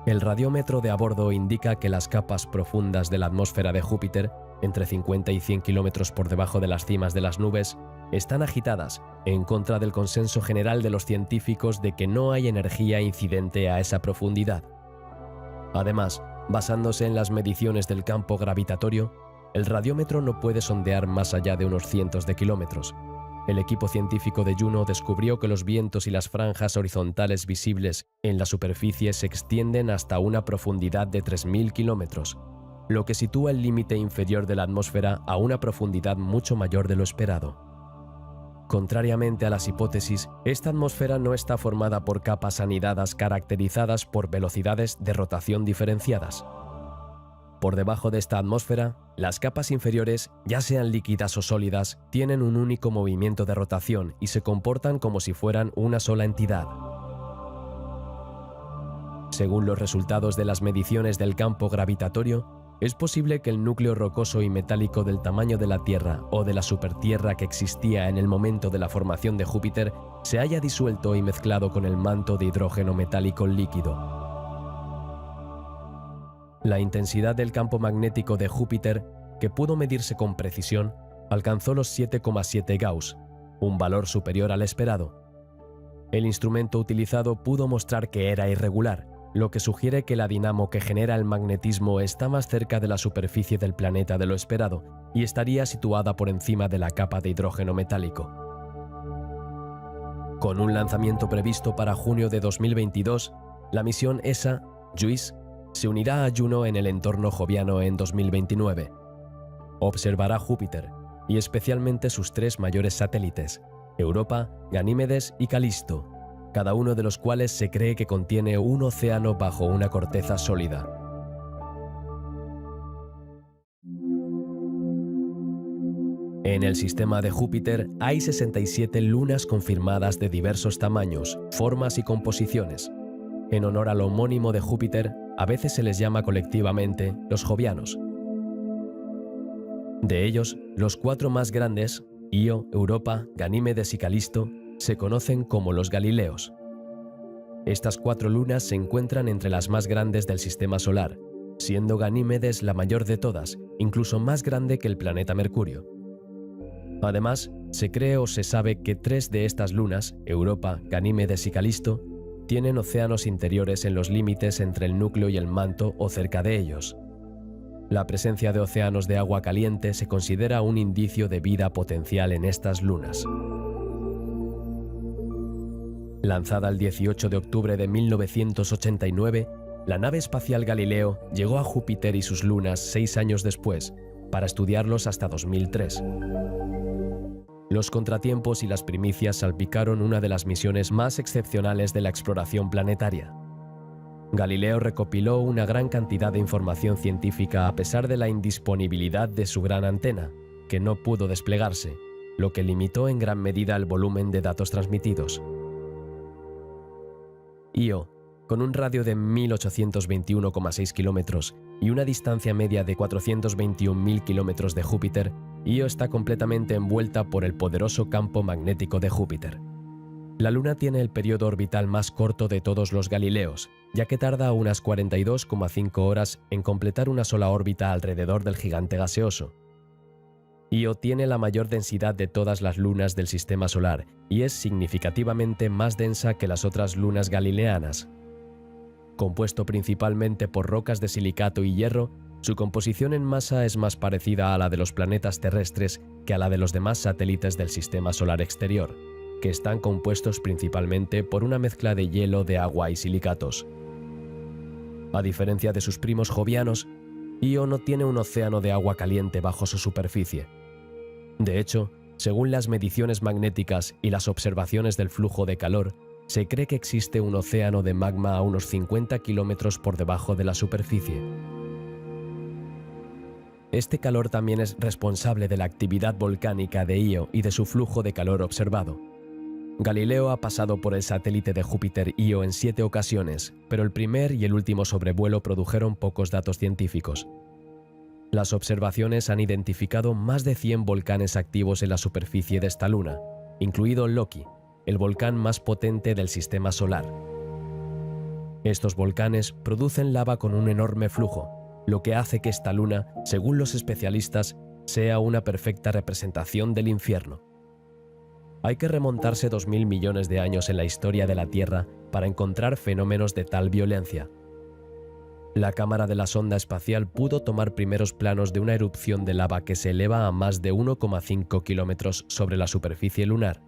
El radiómetro de a bordo indica que las capas profundas de la atmósfera de Júpiter, entre 50 y 100 kilómetros por debajo de las cimas de las nubes, están agitadas, en contra del consenso general de los científicos de que no hay energía incidente a esa profundidad. Además, basándose en las mediciones del campo gravitatorio, el radiómetro no puede sondear más allá de unos cientos de kilómetros. El equipo científico de Juno descubrió que los vientos y las franjas horizontales visibles en la superficie se extienden hasta una profundidad de 3.000 kilómetros, lo que sitúa el límite inferior de la atmósfera a una profundidad mucho mayor de lo esperado. Contrariamente a las hipótesis, esta atmósfera no está formada por capas anidadas caracterizadas por velocidades de rotación diferenciadas. Por debajo de esta atmósfera, las capas inferiores, ya sean líquidas o sólidas, tienen un único movimiento de rotación y se comportan como si fueran una sola entidad. Según los resultados de las mediciones del campo gravitatorio, es posible que el núcleo rocoso y metálico del tamaño de la Tierra o de la supertierra que existía en el momento de la formación de Júpiter se haya disuelto y mezclado con el manto de hidrógeno metálico líquido. La intensidad del campo magnético de Júpiter, que pudo medirse con precisión, alcanzó los 7,7 Gauss, un valor superior al esperado. El instrumento utilizado pudo mostrar que era irregular, lo que sugiere que la dinamo que genera el magnetismo está más cerca de la superficie del planeta de lo esperado y estaría situada por encima de la capa de hidrógeno metálico. Con un lanzamiento previsto para junio de 2022, la misión ESA, JUICE, se unirá a Juno en el entorno joviano en 2029. Observará Júpiter, y especialmente sus tres mayores satélites, Europa, Ganímedes y Calisto, cada uno de los cuales se cree que contiene un océano bajo una corteza sólida. En el sistema de Júpiter hay 67 lunas confirmadas de diversos tamaños, formas y composiciones. En honor al homónimo de Júpiter, a veces se les llama colectivamente los jovianos. De ellos, los cuatro más grandes, Io, Europa, Ganímedes y Calisto, se conocen como los Galileos. Estas cuatro lunas se encuentran entre las más grandes del sistema solar, siendo Ganímedes la mayor de todas, incluso más grande que el planeta Mercurio. Además, se cree o se sabe que tres de estas lunas, Europa, Ganímedes y Calisto, tienen océanos interiores en los límites entre el núcleo y el manto o cerca de ellos. La presencia de océanos de agua caliente se considera un indicio de vida potencial en estas lunas. Lanzada el 18 de octubre de 1989, la nave espacial Galileo llegó a Júpiter y sus lunas 6 años después, para estudiarlos hasta 2003. Los contratiempos y las primicias salpicaron una de las misiones más excepcionales de la exploración planetaria. Galileo recopiló una gran cantidad de información científica a pesar de la indisponibilidad de su gran antena, que no pudo desplegarse, lo que limitó en gran medida el volumen de datos transmitidos. Io, con un radio de 1821,6 kilómetros y una distancia media de 421.000 kilómetros de Júpiter, Io está completamente envuelta por el poderoso campo magnético de Júpiter. La Luna tiene el periodo orbital más corto de todos los Galileos, ya que tarda unas 42,5 horas en completar una sola órbita alrededor del gigante gaseoso. Io tiene la mayor densidad de todas las lunas del sistema solar y es significativamente más densa que las otras lunas galileanas. Compuesto principalmente por rocas de silicato y hierro, su composición en masa es más parecida a la de los planetas terrestres que a la de los demás satélites del sistema solar exterior, que están compuestos principalmente por una mezcla de hielo, de agua y silicatos. A diferencia de sus primos jovianos, Io no tiene un océano de agua caliente bajo su superficie. De hecho, según las mediciones magnéticas y las observaciones del flujo de calor, se cree que existe un océano de magma a unos 50 kilómetros por debajo de la superficie. Este calor también es responsable de la actividad volcánica de Io y de su flujo de calor observado. Galileo ha pasado por el satélite de Júpiter Io en 7 ocasiones, pero el primer y el último sobrevuelo produjeron pocos datos científicos. Las observaciones han identificado más de 100 volcanes activos en la superficie de esta luna, incluido Loki, el volcán más potente del sistema solar. Estos volcanes producen lava con un enorme flujo, lo que hace que esta luna, según los especialistas, sea una perfecta representación del infierno. Hay que remontarse 2000 millones de años en la historia de la Tierra para encontrar fenómenos de tal violencia. La cámara de la sonda espacial pudo tomar primeros planos de una erupción de lava que se eleva a más de 1,5 kilómetros sobre la superficie lunar.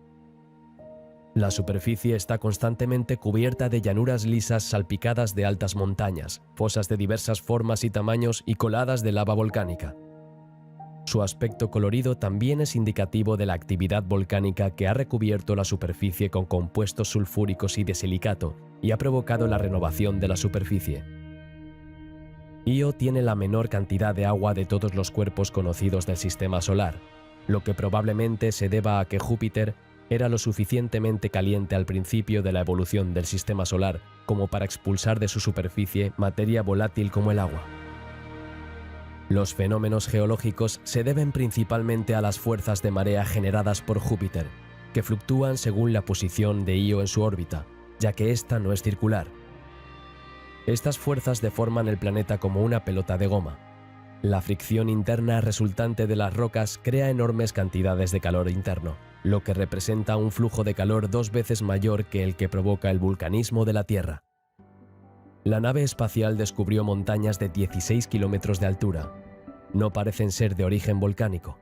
La superficie está constantemente cubierta de llanuras lisas salpicadas de altas montañas, fosas de diversas formas y tamaños y coladas de lava volcánica. Su aspecto colorido también es indicativo de la actividad volcánica que ha recubierto la superficie con compuestos sulfúricos y de silicato y ha provocado la renovación de la superficie. Io tiene la menor cantidad de agua de todos los cuerpos conocidos del sistema solar, lo que probablemente se deba a que Júpiter era lo suficientemente caliente al principio de la evolución del sistema solar como para expulsar de su superficie materia volátil como el agua. Los fenómenos geológicos se deben principalmente a las fuerzas de marea generadas por Júpiter, que fluctúan según la posición de Io en su órbita, ya que ésta no es circular. Estas fuerzas deforman el planeta como una pelota de goma. La fricción interna resultante de las rocas crea enormes cantidades de calor interno, lo que representa un flujo de calor 2 veces mayor que el que provoca el vulcanismo de la Tierra. La nave espacial descubrió montañas de 16 kilómetros de altura. No parecen ser de origen volcánico.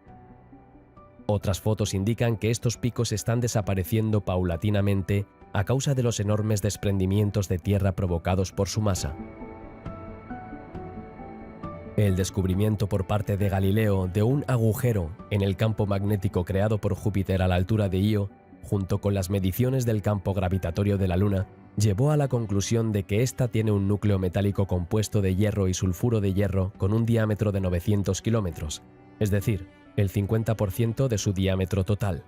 Otras fotos indican que estos picos están desapareciendo paulatinamente a causa de los enormes desprendimientos de tierra provocados por su masa. El descubrimiento por parte de Galileo de un agujero en el campo magnético creado por Júpiter a la altura de Io, junto con las mediciones del campo gravitatorio de la Luna, llevó a la conclusión de que ésta tiene un núcleo metálico compuesto de hierro y sulfuro de hierro con un diámetro de 900 kilómetros, es decir, el 50% de su diámetro total.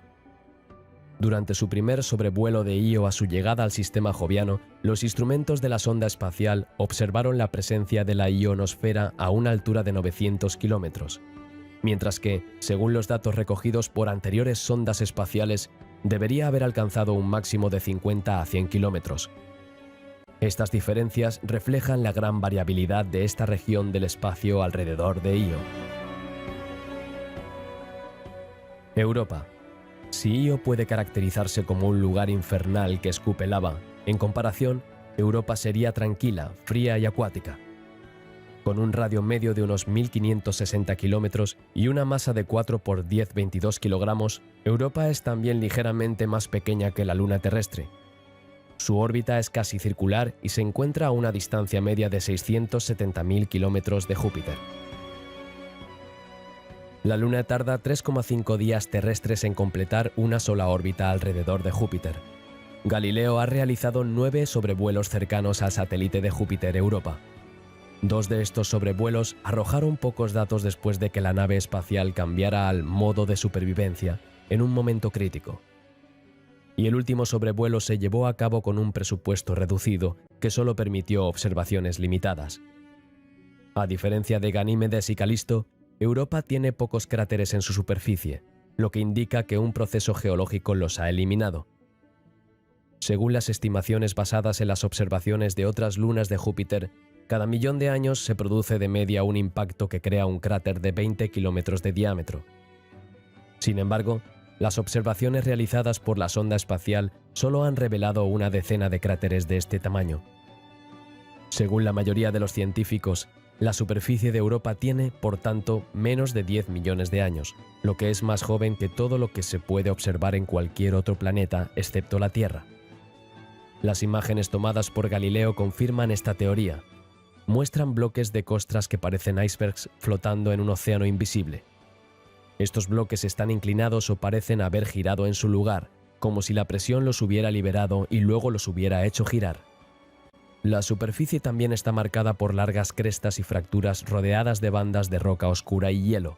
Durante su primer sobrevuelo de Io a su llegada al sistema joviano, los instrumentos de la sonda espacial observaron la presencia de la ionosfera a una altura de 900 kilómetros, mientras que, según los datos recogidos por anteriores sondas espaciales, debería haber alcanzado un máximo de 50 a 100 kilómetros. Estas diferencias reflejan la gran variabilidad de esta región del espacio alrededor de Io. Europa. Si Io puede caracterizarse como un lugar infernal que escupe lava, en comparación, Europa sería tranquila, fría y acuática. Con un radio medio de unos 1.560 kilómetros y una masa de 4 por 10-22 kilogramos, Europa es también ligeramente más pequeña que la Luna terrestre. Su órbita es casi circular y se encuentra a una distancia media de 670.000 kilómetros de Júpiter. La Luna tarda 3,5 días terrestres en completar una sola órbita alrededor de Júpiter. Galileo ha realizado 9 sobrevuelos cercanos al satélite de Júpiter Europa. 2 de estos sobrevuelos arrojaron pocos datos después de que la nave espacial cambiara al modo de supervivencia en un momento crítico. Y el último sobrevuelo se llevó a cabo con un presupuesto reducido que solo permitió observaciones limitadas. A diferencia de Ganímedes y Calisto, Europa tiene pocos cráteres en su superficie, lo que indica que un proceso geológico los ha eliminado. Según las estimaciones basadas en las observaciones de otras lunas de Júpiter, cada millón de años se produce de media un impacto que crea un cráter de 20 kilómetros de diámetro. Sin embargo, las observaciones realizadas por la sonda espacial solo han revelado una decena de cráteres de este tamaño. Según la mayoría de los científicos, la superficie de Europa tiene, por tanto, menos de 10 millones de años, lo que es más joven que todo lo que se puede observar en cualquier otro planeta excepto la Tierra. Las imágenes tomadas por Galileo confirman esta teoría. Muestran bloques de costras que parecen icebergs flotando en un océano invisible. Estos bloques están inclinados o parecen haber girado en su lugar, como si la presión los hubiera liberado y luego los hubiera hecho girar. La superficie también está marcada por largas crestas y fracturas rodeadas de bandas de roca oscura y hielo.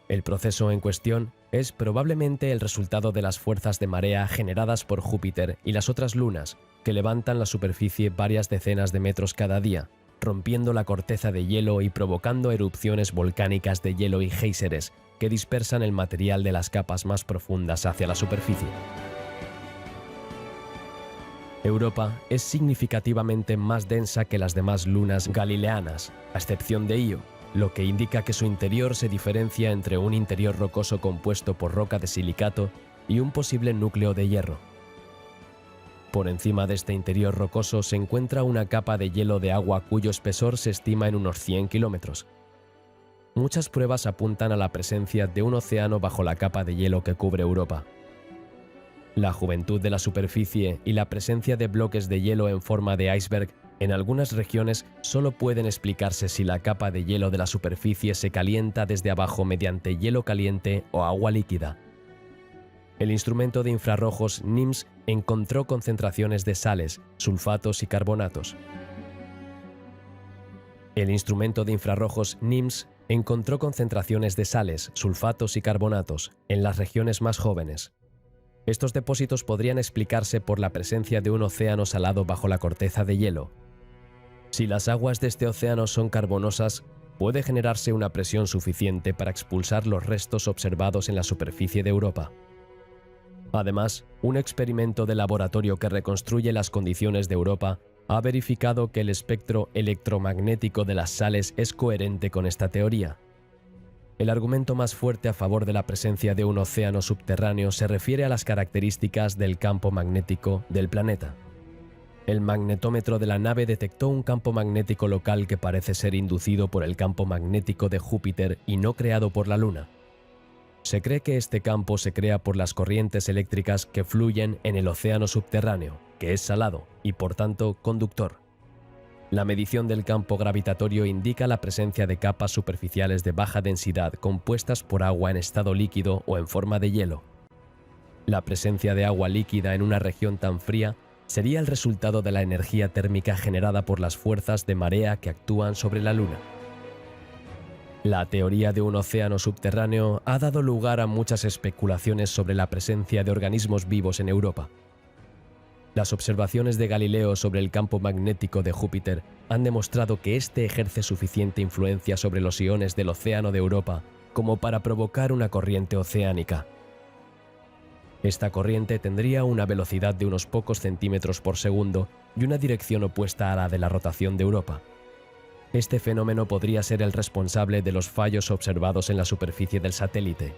El proceso en cuestión es probablemente el resultado de las fuerzas de marea generadas por Júpiter y las otras lunas, que levantan la superficie varias decenas de metros cada día, rompiendo la corteza de hielo y provocando erupciones volcánicas de hielo y géiseres que dispersan el material de las capas más profundas hacia la superficie. Europa es significativamente más densa que las demás lunas galileanas, a excepción de Io, lo que indica que su interior se diferencia entre un interior rocoso compuesto por roca de silicato y un posible núcleo de hierro. Por encima de este interior rocoso se encuentra una capa de hielo de agua cuyo espesor se estima en unos 100 kilómetros. Muchas pruebas apuntan a la presencia de un océano bajo la capa de hielo que cubre Europa. La juventud de la superficie y la presencia de bloques de hielo en forma de iceberg en algunas regiones solo pueden explicarse si la capa de hielo de la superficie se calienta desde abajo mediante hielo caliente o agua líquida. El instrumento de infrarrojos NIMS encontró concentraciones de sales, sulfatos y carbonatos. El instrumento de infrarrojos NIMS encontró concentraciones de sales, sulfatos y carbonatos en las regiones más jóvenes. Estos depósitos podrían explicarse por la presencia de un océano salado bajo la corteza de hielo. Si las aguas de este océano son carbonosas, puede generarse una presión suficiente para expulsar los restos observados en la superficie de Europa. Además, un experimento de laboratorio que reconstruye las condiciones de Europa ha verificado que el espectro electromagnético de las sales es coherente con esta teoría. El argumento más fuerte a favor de la presencia de un océano subterráneo se refiere a las características del campo magnético del planeta. El magnetómetro de la nave detectó un campo magnético local que parece ser inducido por el campo magnético de Júpiter y no creado por la Luna. Se cree que este campo se crea por las corrientes eléctricas que fluyen en el océano subterráneo, que es salado y por tanto conductor. La medición del campo gravitatorio indica la presencia de capas superficiales de baja densidad compuestas por agua en estado líquido o en forma de hielo. La presencia de agua líquida en una región tan fría sería el resultado de la energía térmica generada por las fuerzas de marea que actúan sobre la Luna. La teoría de un océano subterráneo ha dado lugar a muchas especulaciones sobre la presencia de organismos vivos en Europa. Las observaciones de Galileo sobre el campo magnético de Júpiter han demostrado que éste ejerce suficiente influencia sobre los iones del océano de Europa como para provocar una corriente oceánica. Esta corriente tendría una velocidad de unos pocos centímetros por segundo y una dirección opuesta a la de la rotación de Europa. Este fenómeno podría ser el responsable de los fallos observados en la superficie del satélite.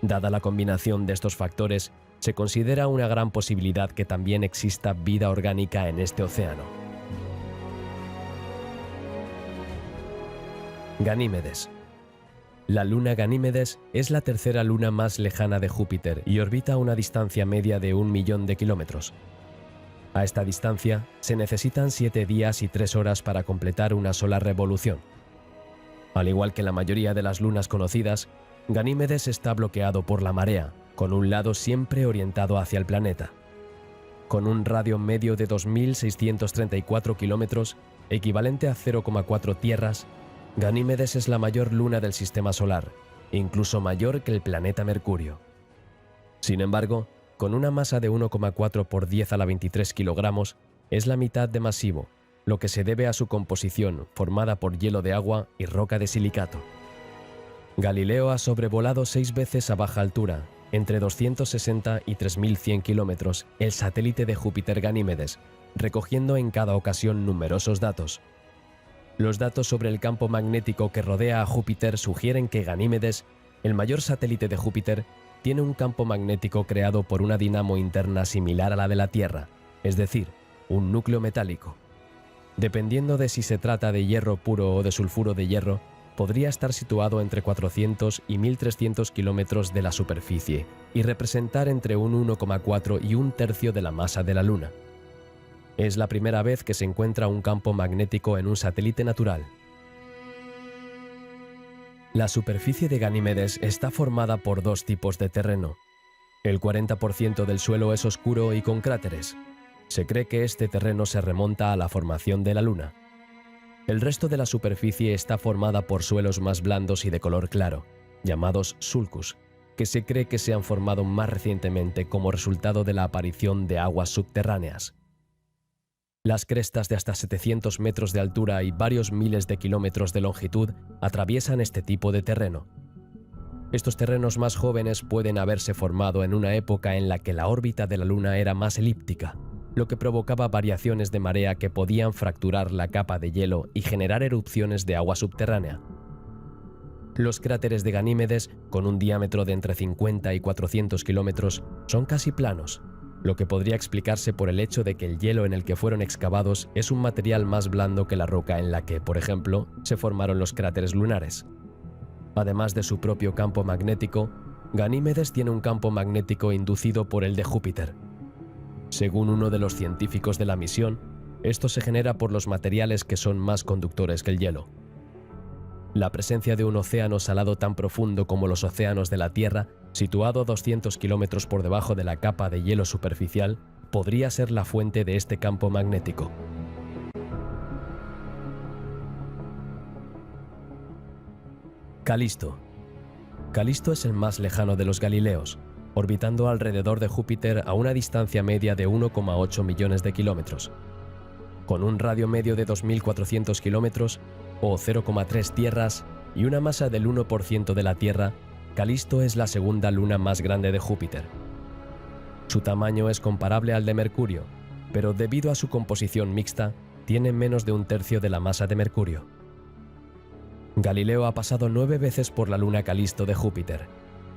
Dada la combinación de estos factores, se considera una gran posibilidad que también exista vida orgánica en este océano. Ganímedes. La luna Ganímedes es la tercera luna más lejana de Júpiter y orbita a una distancia media de 1 millón de kilómetros. A esta distancia, se necesitan 7 días y 3 horas para completar una sola revolución. Al igual que la mayoría de las lunas conocidas, Ganímedes está bloqueado por la marea, con un lado siempre orientado hacia el planeta. Con un radio medio de 2.634 kilómetros, equivalente a 0,4 tierras, Ganímedes es la mayor luna del sistema solar, incluso mayor que el planeta Mercurio. Sin embargo, con una masa de 1,4 por 10 a la 23 kilogramos, es la mitad de masivo, lo que se debe a su composición formada por hielo de agua y roca de silicato. Galileo ha sobrevolado 6 veces a baja altura, entre 260 y 3.100 kilómetros, el satélite de Júpiter Ganímedes, recogiendo en cada ocasión numerosos datos. Los datos sobre el campo magnético que rodea a Júpiter sugieren que Ganímedes El mayor satélite de Júpiter tiene un campo magnético creado por una dinamo interna similar a la de la Tierra, es decir, un núcleo metálico. Dependiendo de si se trata de hierro puro o de sulfuro de hierro, podría estar situado entre 400 y 1300 kilómetros de la superficie y representar entre un 1,4 y un tercio de la masa de la Luna. Es la primera vez que se encuentra un campo magnético en un satélite natural. La superficie de Ganímedes está formada por dos tipos de terreno. El 40% del suelo es oscuro y con cráteres. Se cree que este terreno se remonta a la formación de la Luna. El resto de la superficie está formada por suelos más blandos y de color claro, llamados sulcus, que se cree que se han formado más recientemente como resultado de la aparición de aguas subterráneas. Las crestas de hasta 700 metros de altura y varios miles de kilómetros de longitud atraviesan este tipo de terreno. Estos terrenos más jóvenes pueden haberse formado en una época en la que la órbita de la Luna era más elíptica, lo que provocaba variaciones de marea que podían fracturar la capa de hielo y generar erupciones de agua subterránea. Los cráteres de Ganímedes, con un diámetro de entre 50 y 400 kilómetros, son casi planos, lo que podría explicarse por el hecho de que el hielo en el que fueron excavados es un material más blando que la roca en la que, por ejemplo, se formaron los cráteres lunares. Además de su propio campo magnético, Ganímedes tiene un campo magnético inducido por el de Júpiter. Según uno de los científicos de la misión, esto se genera por los materiales que son más conductores que el hielo. La presencia de un océano salado tan profundo como los océanos de la Tierra, situado a 200 kilómetros por debajo de la capa de hielo superficial, podría ser la fuente de este campo magnético. Calisto. Calisto es el más lejano de los Galileos, orbitando alrededor de Júpiter a una distancia media de 1,8 millones de kilómetros. Con un radio medio de 2.400 kilómetros, o 0,3 tierras, y una masa del 1% de la Tierra, Calisto es la segunda luna más grande de Júpiter. Su tamaño es comparable al de Mercurio, pero debido a su composición mixta, tiene menos de un tercio de la masa de Mercurio. Galileo ha pasado 9 veces por la luna Calisto de Júpiter.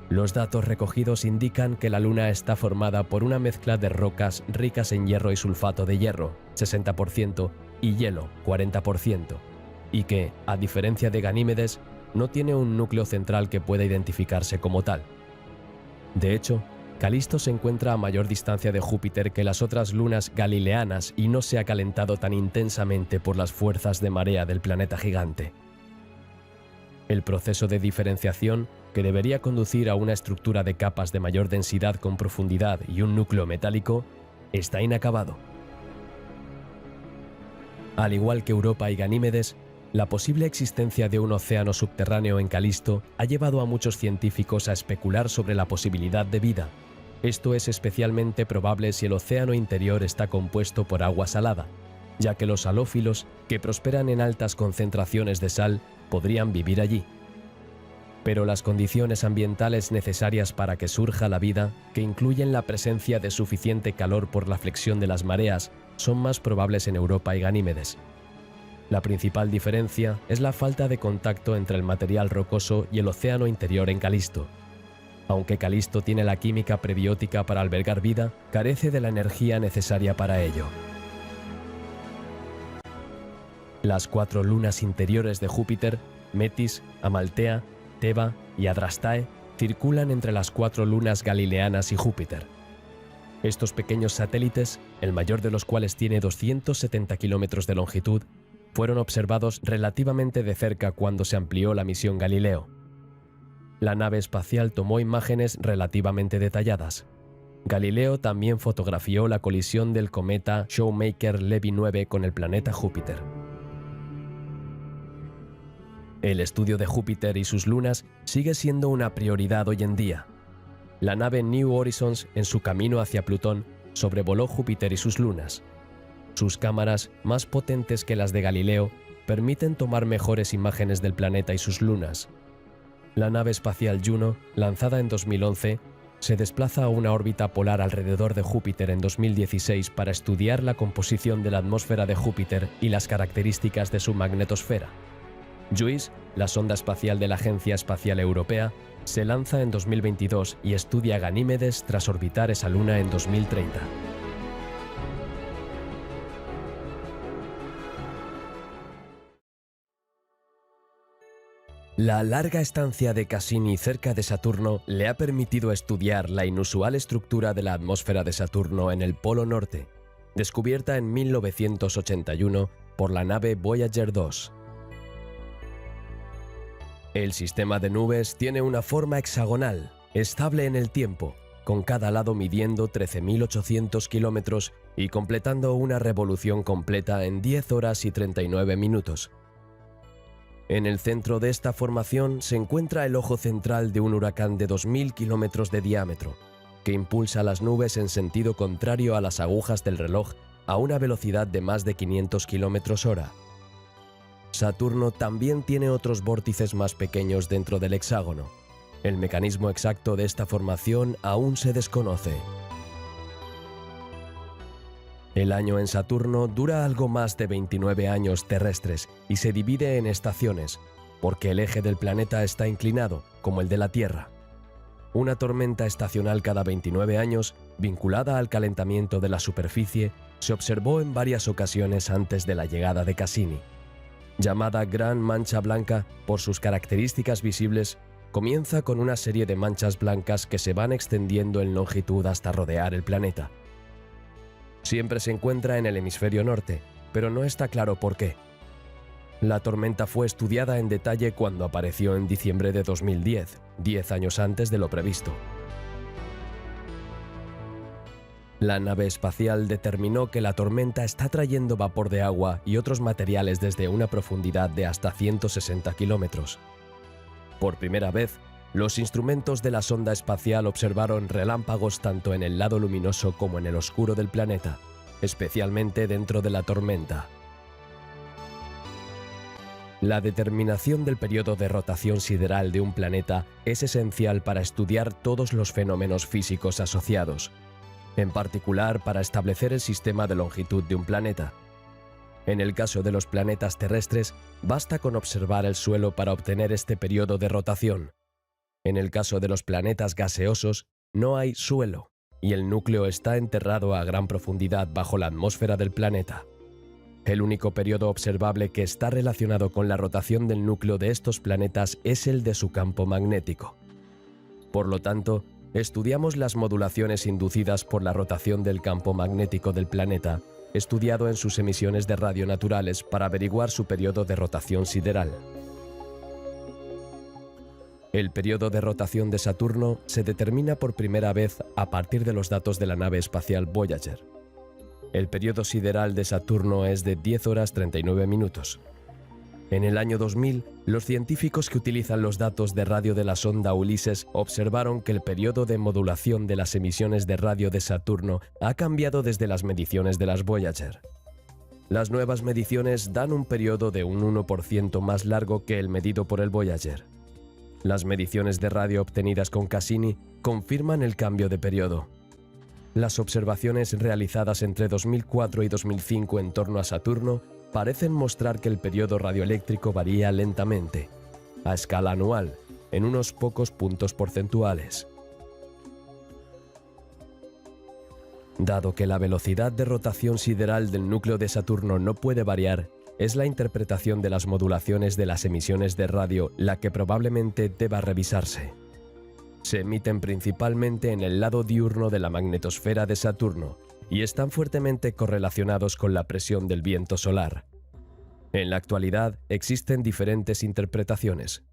Los datos recogidos indican que la Luna está formada por una mezcla de rocas ricas en hierro y sulfato de hierro, 60%, y hielo, 40%, y que, a diferencia de Ganímedes, no tiene un núcleo central que pueda identificarse como tal. De hecho, Calisto se encuentra a mayor distancia de Júpiter que las otras lunas galileanas y no se ha calentado tan intensamente por las fuerzas de marea del planeta gigante. El proceso de diferenciación, que debería conducir a una estructura de capas de mayor densidad con profundidad y un núcleo metálico, está inacabado. Al igual que Europa y Ganímedes, la posible existencia de un océano subterráneo en Calisto ha llevado a muchos científicos a especular sobre la posibilidad de vida. Esto es especialmente probable si el océano interior está compuesto por agua salada, ya que los halófilos, que prosperan en altas concentraciones de sal, podrían vivir allí. Pero las condiciones ambientales necesarias para que surja la vida, que incluyen la presencia de suficiente calor por la flexión de las mareas, son más probables en Europa y Ganímedes. La principal diferencia es la falta de contacto entre el material rocoso y el océano interior en Calisto. Aunque Calisto tiene la química prebiótica para albergar vida, carece de la energía necesaria para ello. Las 4 lunas interiores de Júpiter, Metis, Amaltea, Teba y Adrastae, circulan entre las 4 lunas galileanas y Júpiter. Estos pequeños satélites, el mayor de los cuales tiene 270 kilómetros de longitud, fueron observados relativamente de cerca cuando se amplió la misión Galileo. La nave espacial tomó imágenes relativamente detalladas. Galileo también fotografió la colisión del cometa Shoemaker-Levy 9 con el planeta Júpiter. El estudio de Júpiter y sus lunas sigue siendo una prioridad hoy en día. La nave New Horizons, en su camino hacia Plutón, sobrevoló Júpiter y sus lunas. Sus cámaras, más potentes que las de Galileo, permiten tomar mejores imágenes del planeta y sus lunas. La nave espacial Juno, lanzada en 2011, se desplaza a una órbita polar alrededor de Júpiter en 2016 para estudiar la composición de la atmósfera de Júpiter y las características de su magnetosfera. JUICE, la sonda espacial de la Agencia Espacial Europea, Se lanza en 2022 y estudia Ganímedes tras orbitar esa luna en 2030. La larga estancia de Cassini cerca de Saturno le ha permitido estudiar la inusual estructura de la atmósfera de Saturno en el Polo Norte, descubierta en 1981 por la nave Voyager 2. El sistema de nubes tiene una forma hexagonal, estable en el tiempo, con cada lado midiendo 13.800 kilómetros y completando una revolución completa en 10 horas y 39 minutos. En el centro de esta formación se encuentra el ojo central de un huracán de 2.000 kilómetros de diámetro, que impulsa las nubes en sentido contrario a las agujas del reloj a una velocidad de más de 500 kilómetros hora. Saturno también tiene otros vórtices más pequeños dentro del hexágono. El mecanismo exacto de esta formación aún se desconoce. El año en Saturno dura algo más de 29 años terrestres y se divide en estaciones, porque el eje del planeta está inclinado, como el de la Tierra. Una tormenta estacional cada 29 años, vinculada al calentamiento de la superficie, se observó en varias ocasiones antes de la llegada de Cassini. Llamada Gran Mancha Blanca por sus características visibles, comienza con una serie de manchas blancas que se van extendiendo en longitud hasta rodear el planeta. Siempre se encuentra en el hemisferio norte, pero no está claro por qué. La tormenta fue estudiada en detalle cuando apareció en diciembre de 2010, 10 años antes de lo previsto. La nave espacial determinó que la tormenta está trayendo vapor de agua y otros materiales desde una profundidad de hasta 160 kilómetros. Por primera vez, los instrumentos de la sonda espacial observaron relámpagos tanto en el lado luminoso como en el oscuro del planeta, especialmente dentro de la tormenta. La determinación del periodo de rotación sideral de un planeta es esencial para estudiar todos los fenómenos físicos asociados, en particular para establecer el sistema de longitud de un planeta. En el caso de los planetas terrestres, basta con observar el suelo para obtener este periodo de rotación. En el caso de los planetas gaseosos, no hay suelo, y el núcleo está enterrado a gran profundidad bajo la atmósfera del planeta. El único periodo observable que está relacionado con la rotación del núcleo de estos planetas es el de su campo magnético. Por lo tanto, estudiamos las modulaciones inducidas por la rotación del campo magnético del planeta, estudiado en sus emisiones de radio naturales para averiguar su periodo de rotación sideral. El periodo de rotación de Saturno se determina por primera vez a partir de los datos de la nave espacial Voyager. El periodo sideral de Saturno es de 10 horas 39 minutos. En el año 2000, los científicos que utilizan los datos de radio de la sonda Ulises observaron que el periodo de modulación de las emisiones de radio de Saturno ha cambiado desde las mediciones de las Voyager. Las nuevas mediciones dan un periodo de un 1% más largo que el medido por el Voyager. Las mediciones de radio obtenidas con Cassini confirman el cambio de periodo. Las observaciones realizadas entre 2004 y 2005 en torno a Saturno parecen mostrar que el periodo radioeléctrico varía lentamente, a escala anual, en unos pocos puntos porcentuales. Dado que la velocidad de rotación sideral del núcleo de Saturno no puede variar, es la interpretación de las modulaciones de las emisiones de radio la que probablemente deba revisarse. Se emiten principalmente en el lado diurno de la magnetosfera de Saturno y están fuertemente correlacionados con la presión del viento solar. En la actualidad existen diferentes interpretaciones.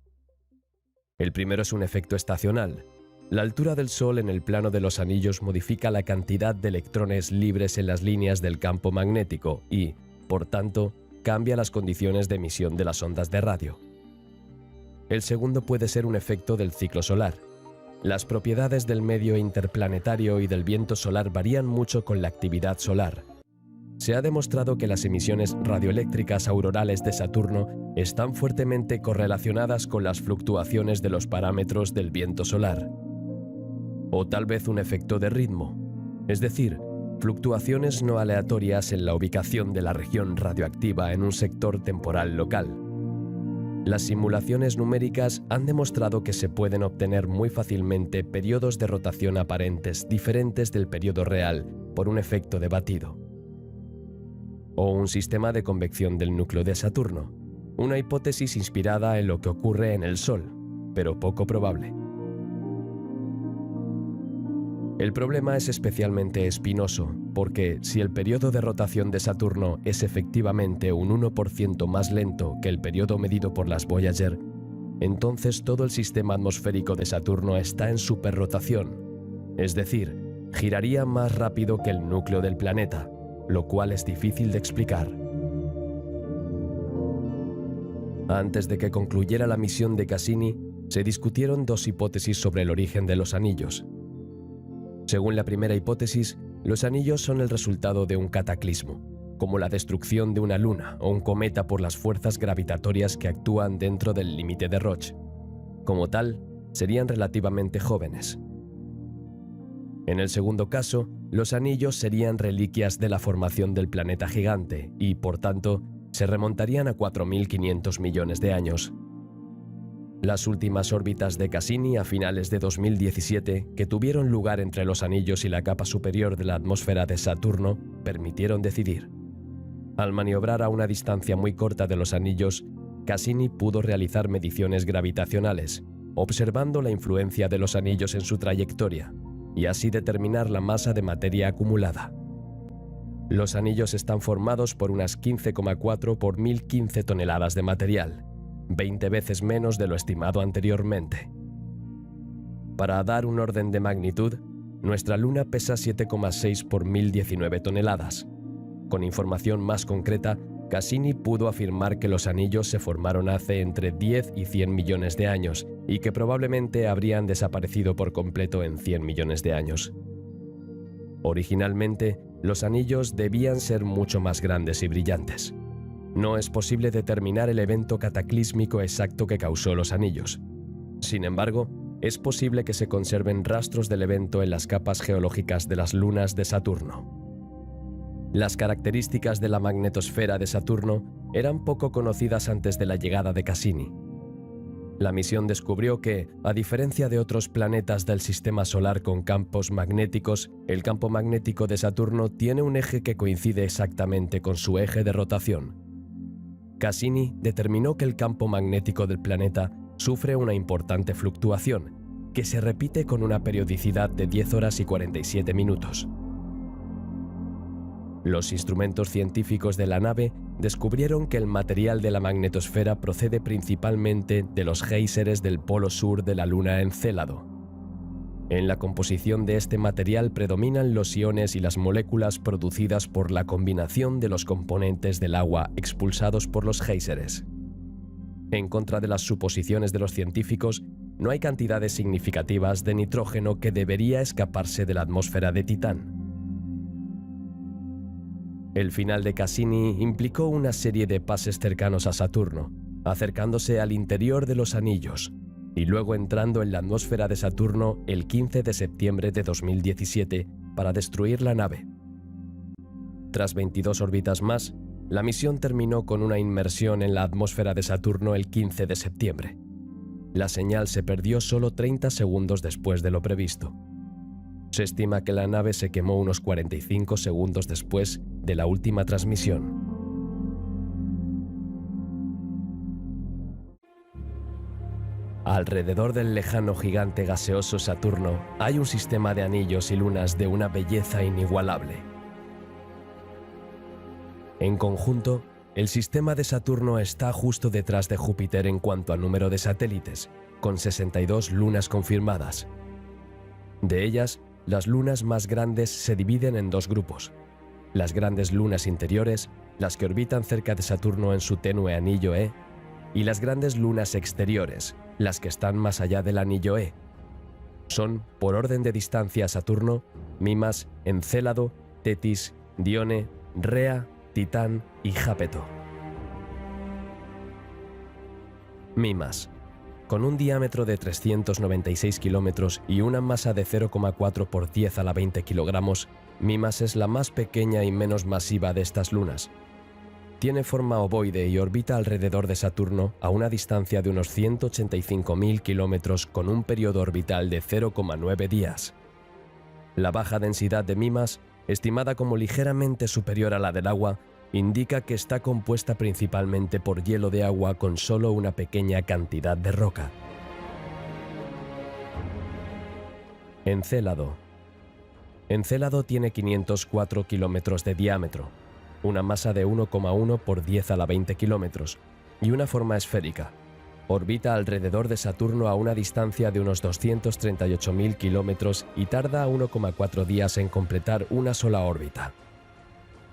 El primero es un efecto estacional. La altura del Sol en el plano de los anillos modifica la cantidad de electrones libres en las líneas del campo magnético y, por tanto, cambia las condiciones de emisión de las ondas de radio. El segundo puede ser un efecto del ciclo solar. Las propiedades del medio interplanetario y del viento solar varían mucho con la actividad solar. Se ha demostrado que las emisiones radioeléctricas aurorales de Saturno están fuertemente correlacionadas con las fluctuaciones de los parámetros del viento solar. O tal vez un efecto de ritmo, es decir, fluctuaciones no aleatorias en la ubicación de la región radioactiva en un sector temporal local. Las simulaciones numéricas han demostrado que se pueden obtener muy fácilmente periodos de rotación aparentes diferentes del periodo real por un efecto de batido. O un sistema de convección del núcleo de Saturno, una hipótesis inspirada en lo que ocurre en el Sol, pero poco probable. El problema es especialmente espinoso, porque si el periodo de rotación de Saturno es efectivamente un 1% más lento que el periodo medido por las Voyager, entonces todo el sistema atmosférico de Saturno está en superrotación, es decir, giraría más rápido que el núcleo del planeta, lo cual es difícil de explicar. Antes de que concluyera la misión de Cassini, se discutieron dos hipótesis sobre el origen de los anillos. Según la primera hipótesis, los anillos son el resultado de un cataclismo, como la destrucción de una luna o un cometa por las fuerzas gravitatorias que actúan dentro del límite de Roche. Como tal, serían relativamente jóvenes. En el segundo caso, los anillos serían reliquias de la formación del planeta gigante y, por tanto, se remontarían a 4.500 millones de años. Las últimas órbitas de Cassini a finales de 2017, que tuvieron lugar entre los anillos y la capa superior de la atmósfera de Saturno, permitieron decidir. Al maniobrar a una distancia muy corta de los anillos, Cassini pudo realizar mediciones gravitacionales, observando la influencia de los anillos en su trayectoria, y así determinar la masa de materia acumulada. Los anillos están formados por unas 15,4 por 1015 toneladas de material, 20 veces menos de lo estimado anteriormente. Para dar un orden de magnitud, nuestra Luna pesa 7,6 por 1019 toneladas. Con información más concreta, Cassini pudo afirmar que los anillos se formaron hace entre 10 y 100 millones de años y que probablemente habrían desaparecido por completo en 100 millones de años. Originalmente, los anillos debían ser mucho más grandes y brillantes. No es posible determinar el evento cataclísmico exacto que causó los anillos. Sin embargo, es posible que se conserven rastros del evento en las capas geológicas de las lunas de Saturno. Las características de la magnetosfera de Saturno eran poco conocidas antes de la llegada de Cassini. La misión descubrió que, a diferencia de otros planetas del sistema solar con campos magnéticos, el campo magnético de Saturno tiene un eje que coincide exactamente con su eje de rotación. Cassini determinó que el campo magnético del planeta sufre una importante fluctuación, que se repite con una periodicidad de 10 horas y 47 minutos. Los instrumentos científicos de la nave descubrieron que el material de la magnetosfera procede principalmente de los géiseres del polo sur de la luna Encélado. En la composición de este material predominan los iones y las moléculas producidas por la combinación de los componentes del agua expulsados por los géiseres. En contra de las suposiciones de los científicos, no hay cantidades significativas de nitrógeno que debería escaparse de la atmósfera de Titán. El final de Cassini implicó una serie de pases cercanos a Saturno, acercándose al interior de los anillos, y luego entrando en la atmósfera de Saturno el 15 de septiembre de 2017 para destruir la nave. Tras 22 órbitas más, la misión terminó con una inmersión en la atmósfera de Saturno el 15 de septiembre. La señal se perdió solo 30 segundos después de lo previsto. Se estima que la nave se quemó unos 45 segundos después de la última transmisión. Alrededor del lejano gigante gaseoso Saturno hay un sistema de anillos y lunas de una belleza inigualable. En conjunto, el sistema de Saturno está justo detrás de Júpiter en cuanto a número de satélites, con 62 lunas confirmadas. De ellas, las lunas más grandes se dividen en dos grupos: las grandes lunas interiores, las que orbitan cerca de Saturno en su tenue anillo E, y las grandes lunas exteriores, las que están más allá del anillo E. Son, por orden de distancia a Saturno, Mimas, Encélado, Tetis, Dione, Rea, Titán y Jápeto. Mimas. Con un diámetro de 396 kilómetros y una masa de 0,4 por 10 a la 20 kilogramos, Mimas es la más pequeña y menos masiva de estas lunas. Tiene forma ovoide y orbita alrededor de Saturno a una distancia de unos 185.000 kilómetros con un periodo orbital de 0,9 días. La baja densidad de Mimas, estimada como ligeramente superior a la del agua, indica que está compuesta principalmente por hielo de agua con solo una pequeña cantidad de roca. Encélado. Encélado tiene 504 kilómetros de diámetro, una masa de 1,1 por 10 a la 20 kilómetros y una forma esférica. Orbita alrededor de Saturno a una distancia de unos 238.000 kilómetros y tarda 1,4 días en completar una sola órbita.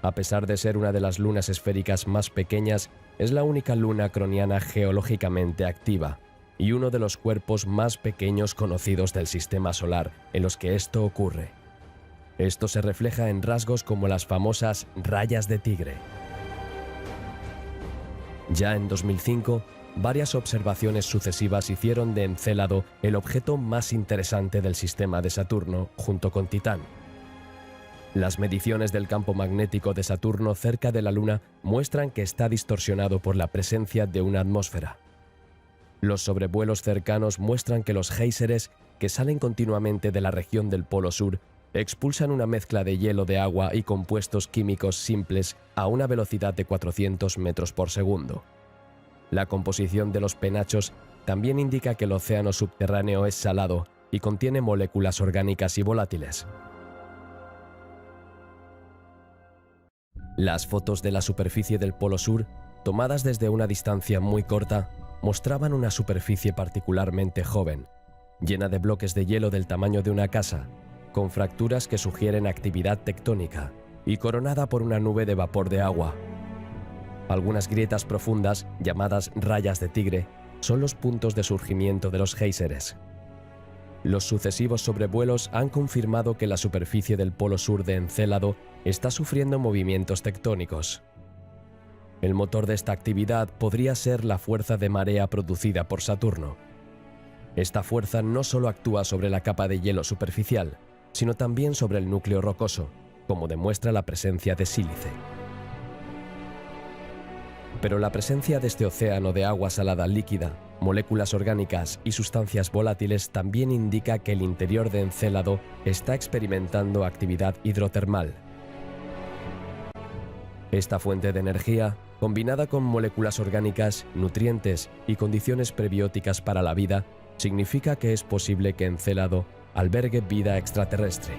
A pesar de ser una de las lunas esféricas más pequeñas, es la única luna croniana geológicamente activa y uno de los cuerpos más pequeños conocidos del Sistema Solar en los que esto ocurre. Esto se refleja en rasgos como las famosas rayas de tigre. Ya en 2005, varias observaciones sucesivas hicieron de Encélado el objeto más interesante del sistema de Saturno, junto con Titán. Las mediciones del campo magnético de Saturno cerca de la Luna muestran que está distorsionado por la presencia de una atmósfera. Los sobrevuelos cercanos muestran que los géiseres, que salen continuamente de la región del Polo Sur, expulsan una mezcla de hielo de agua y compuestos químicos simples a una velocidad de 400 metros por segundo. La composición de los penachos también indica que el océano subterráneo es salado y contiene moléculas orgánicas y volátiles. Las fotos de la superficie del Polo Sur, tomadas desde una distancia muy corta, mostraban una superficie particularmente joven, llena de bloques de hielo del tamaño de una casa, con fracturas que sugieren actividad tectónica y coronada por una nube de vapor de agua. Algunas grietas profundas, llamadas rayas de tigre, son los puntos de surgimiento de los géiseres. Los sucesivos sobrevuelos han confirmado que la superficie del Polo Sur de Encélado está sufriendo movimientos tectónicos. El motor de esta actividad podría ser la fuerza de marea producida por Saturno. Esta fuerza no solo actúa sobre la capa de hielo superficial, sino también sobre el núcleo rocoso, como demuestra la presencia de sílice. Pero la presencia de este océano de agua salada líquida, moléculas orgánicas y sustancias volátiles también indica que el interior de Encélado está experimentando actividad hidrotermal. Esta fuente de energía, combinada con moléculas orgánicas, nutrientes y condiciones prebióticas para la vida, significa que es posible que Encélado albergue vida extraterrestre.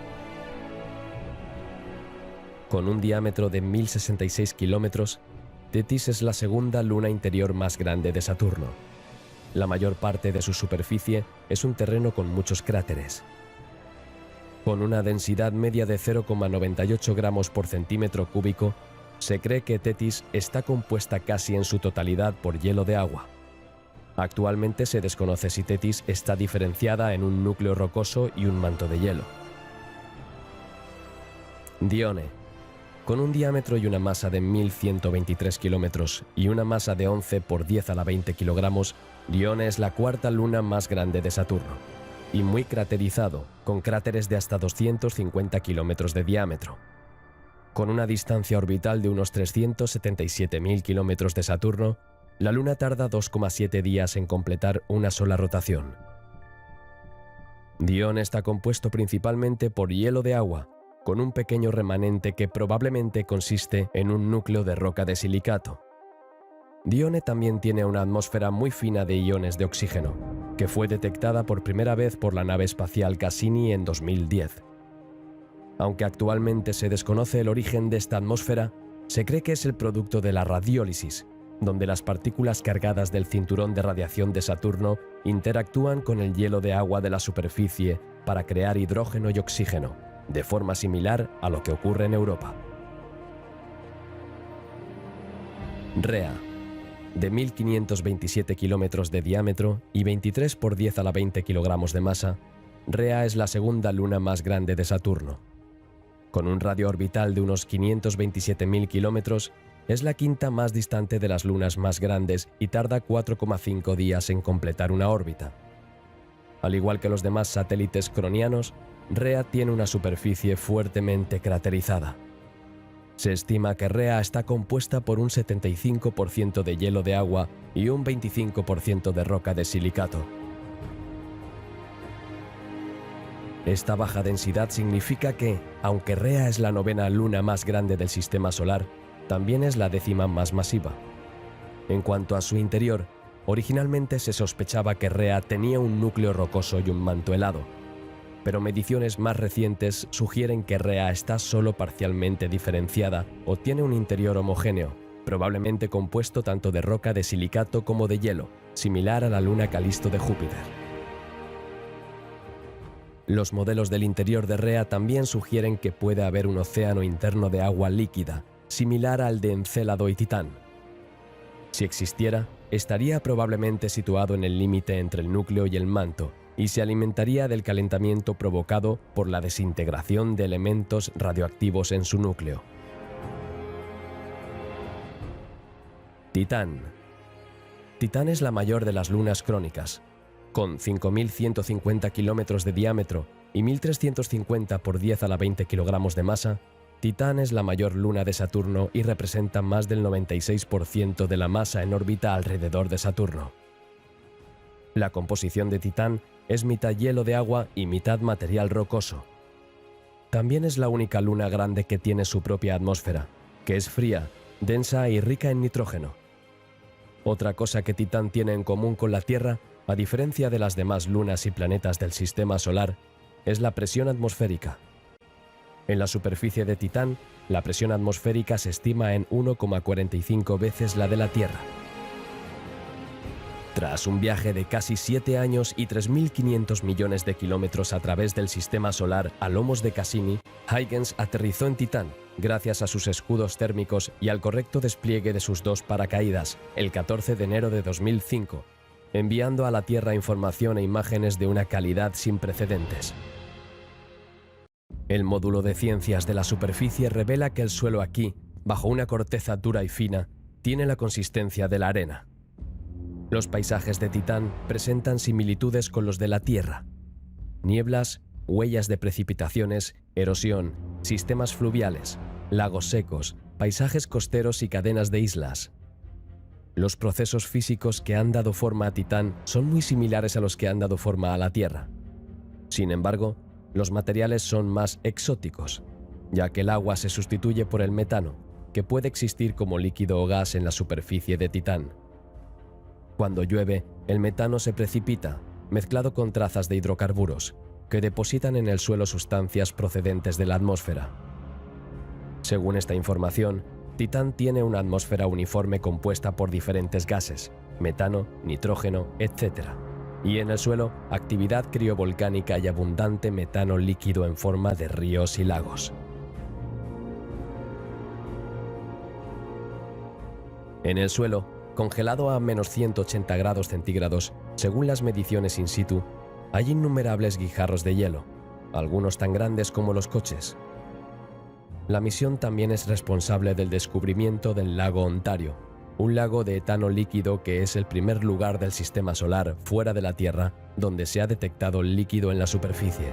Con un diámetro de 1066 kilómetros, Tetis es la segunda luna interior más grande de Saturno. La mayor parte de su superficie es un terreno con muchos cráteres. Con una densidad media de 0,98 gramos por centímetro cúbico, se cree que Tetis está compuesta casi en su totalidad por hielo de agua. Actualmente se desconoce si Tetis está diferenciada en un núcleo rocoso y un manto de hielo. Dione. Con un diámetro y una masa de 1.123 kilómetros y una masa de 11 por 10 a la 20 kilogramos, Dione es la cuarta luna más grande de Saturno, y muy craterizado, con cráteres de hasta 250 kilómetros de diámetro. Con una distancia orbital de unos 377.000 kilómetros de Saturno, la Luna tarda 2,7 días en completar una sola rotación. Dione está compuesto principalmente por hielo de agua, con un pequeño remanente que probablemente consiste en un núcleo de roca de silicato. Dione también tiene una atmósfera muy fina de iones de oxígeno, que fue detectada por primera vez por la nave espacial Cassini en 2010. Aunque actualmente se desconoce el origen de esta atmósfera, se cree que es el producto de la radiólisis, donde las partículas cargadas del cinturón de radiación de Saturno interactúan con el hielo de agua de la superficie para crear hidrógeno y oxígeno, de forma similar a lo que ocurre en Europa. Rea. De 1.527 kilómetros de diámetro y 23 por 10 a la 20 kilogramos de masa, Rea es la segunda luna más grande de Saturno. Con un radio orbital de unos 527.000 kilómetros, es la quinta más distante de las lunas más grandes y tarda 4,5 días en completar una órbita. Al igual que los demás satélites cronianos, Rea tiene una superficie fuertemente craterizada. Se estima que Rhea está compuesta por un 75% de hielo de agua y un 25% de roca de silicato. Esta baja densidad significa que, aunque Rhea es la 9ª luna más grande del sistema solar, también es la 10ª más masiva. En cuanto a su interior, originalmente se sospechaba que Rhea tenía un núcleo rocoso y un manto helado, pero mediciones más recientes sugieren que Rhea está solo parcialmente diferenciada o tiene un interior homogéneo, probablemente compuesto tanto de roca de silicato como de hielo, similar a la luna Calisto de Júpiter. Los modelos del interior de Rhea también sugieren que puede haber un océano interno de agua líquida, similar al de Encélado y Titán. Si existiera, estaría probablemente situado en el límite entre el núcleo y el manto, y se alimentaría del calentamiento provocado por la desintegración de elementos radioactivos en su núcleo. Titán. Titán es la mayor de las lunas crónicas. Con 5.150 kilómetros de diámetro y 1.350 por 10 a la 20 kilogramos de masa, Titán es la mayor luna de Saturno y representa más del 96% de la masa en órbita alrededor de Saturno. La composición de Titán es mitad hielo de agua y mitad material rocoso. También es la única luna grande que tiene su propia atmósfera, que es fría, densa y rica en nitrógeno. Otra cosa que Titán tiene en común con la Tierra, a diferencia de las demás lunas y planetas del sistema solar, es la presión atmosférica. En la superficie de Titán, la presión atmosférica se estima en 1,45 veces la de la Tierra. Tras un viaje de casi 7 años y 3.500 millones de kilómetros a través del sistema solar a lomos de Cassini, Huygens aterrizó en Titán, gracias a sus escudos térmicos y al correcto despliegue de sus 2 paracaídas, el 14 de enero de 2005, enviando a la Tierra información e imágenes de una calidad sin precedentes. El módulo de ciencias de la superficie revela que el suelo aquí, bajo una corteza dura y fina, tiene la consistencia de la arena. Los paisajes de Titán presentan similitudes con los de la Tierra. Nieblas, huellas de precipitaciones, erosión, sistemas fluviales, lagos secos, paisajes costeros y cadenas de islas. Los procesos físicos que han dado forma a Titán son muy similares a los que han dado forma a la Tierra. Sin embargo, los materiales son más exóticos, ya que el agua se sustituye por el metano, que puede existir como líquido o gas en la superficie de Titán. Cuando llueve, el metano se precipita, mezclado con trazas de hidrocarburos, que depositan en el suelo sustancias procedentes de la atmósfera. Según esta información, Titán tiene una atmósfera uniforme compuesta por diferentes gases, metano, nitrógeno, etc. Y en el suelo, actividad criovolcánica y abundante metano líquido en forma de ríos y lagos. En el suelo, congelado a menos 180 grados centígrados, según las mediciones in situ, hay innumerables guijarros de hielo, algunos tan grandes como los coches. La misión también es responsable del descubrimiento del lago Ontario, un lago de etano líquido que es el primer lugar del sistema solar fuera de la Tierra donde se ha detectado líquido en la superficie.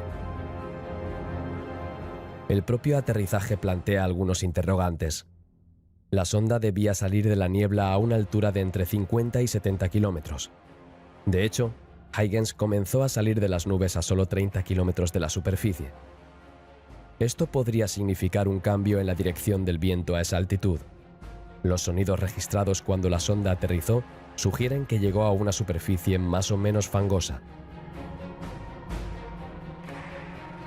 El propio aterrizaje plantea algunos interrogantes. La sonda debía salir de la niebla a una altura de entre 50 y 70 kilómetros. De hecho, Huygens comenzó a salir de las nubes a solo 30 kilómetros de la superficie. Esto podría significar un cambio en la dirección del viento a esa altitud. Los sonidos registrados cuando la sonda aterrizó sugieren que llegó a una superficie más o menos fangosa.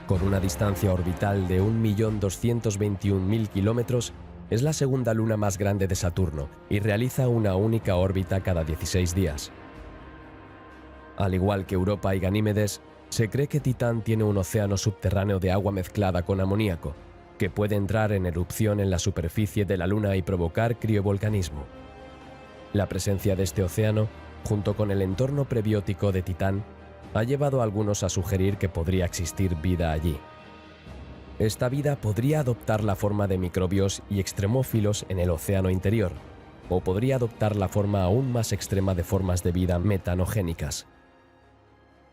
Con una distancia orbital de 1.221.000 kilómetros, es la segunda luna más grande de Saturno y realiza una única órbita cada 16 días. Al igual que Europa y Ganímedes, se cree que Titán tiene un océano subterráneo de agua mezclada con amoníaco, que puede entrar en erupción en la superficie de la Luna y provocar criovolcanismo. La presencia de este océano, junto con el entorno prebiótico de Titán, ha llevado a algunos a sugerir que podría existir vida allí. Esta vida podría adoptar la forma de microbios y extremófilos en el océano interior, o podría adoptar la forma aún más extrema de formas de vida metanogénicas.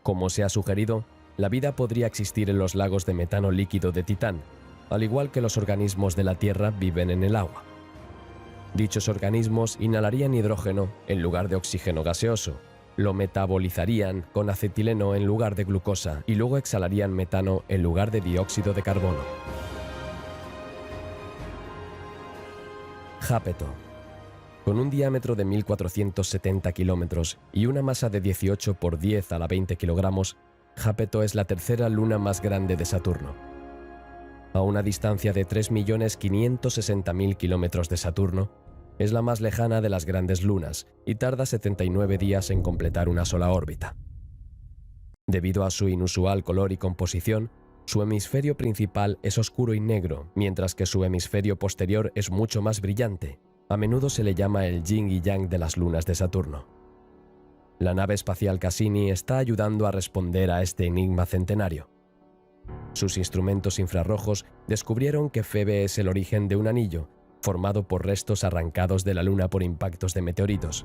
Como se ha sugerido, la vida podría existir en los lagos de metano líquido de Titán, al igual que los organismos de la Tierra viven en el agua. Dichos organismos inhalarían hidrógeno en lugar de oxígeno gaseoso, lo metabolizarían con acetileno en lugar de glucosa y luego exhalarían metano en lugar de dióxido de carbono. Jápeto. Con un diámetro de 1470 kilómetros y una masa de 18 por 10 a la 20 kilogramos, Jápeto es la tercera luna más grande de Saturno. A una distancia de 3.560.000 kilómetros de Saturno, es la más lejana de las grandes lunas y tarda 79 días en completar una sola órbita. Debido a su inusual color y composición, su hemisferio principal es oscuro y negro, mientras que su hemisferio posterior es mucho más brillante. A menudo se le llama el yin y yang de las lunas de Saturno. La nave espacial Cassini está ayudando a responder a este enigma centenario. Sus instrumentos infrarrojos descubrieron que Febe es el origen de un anillo, formado por restos arrancados de la Luna por impactos de meteoritos.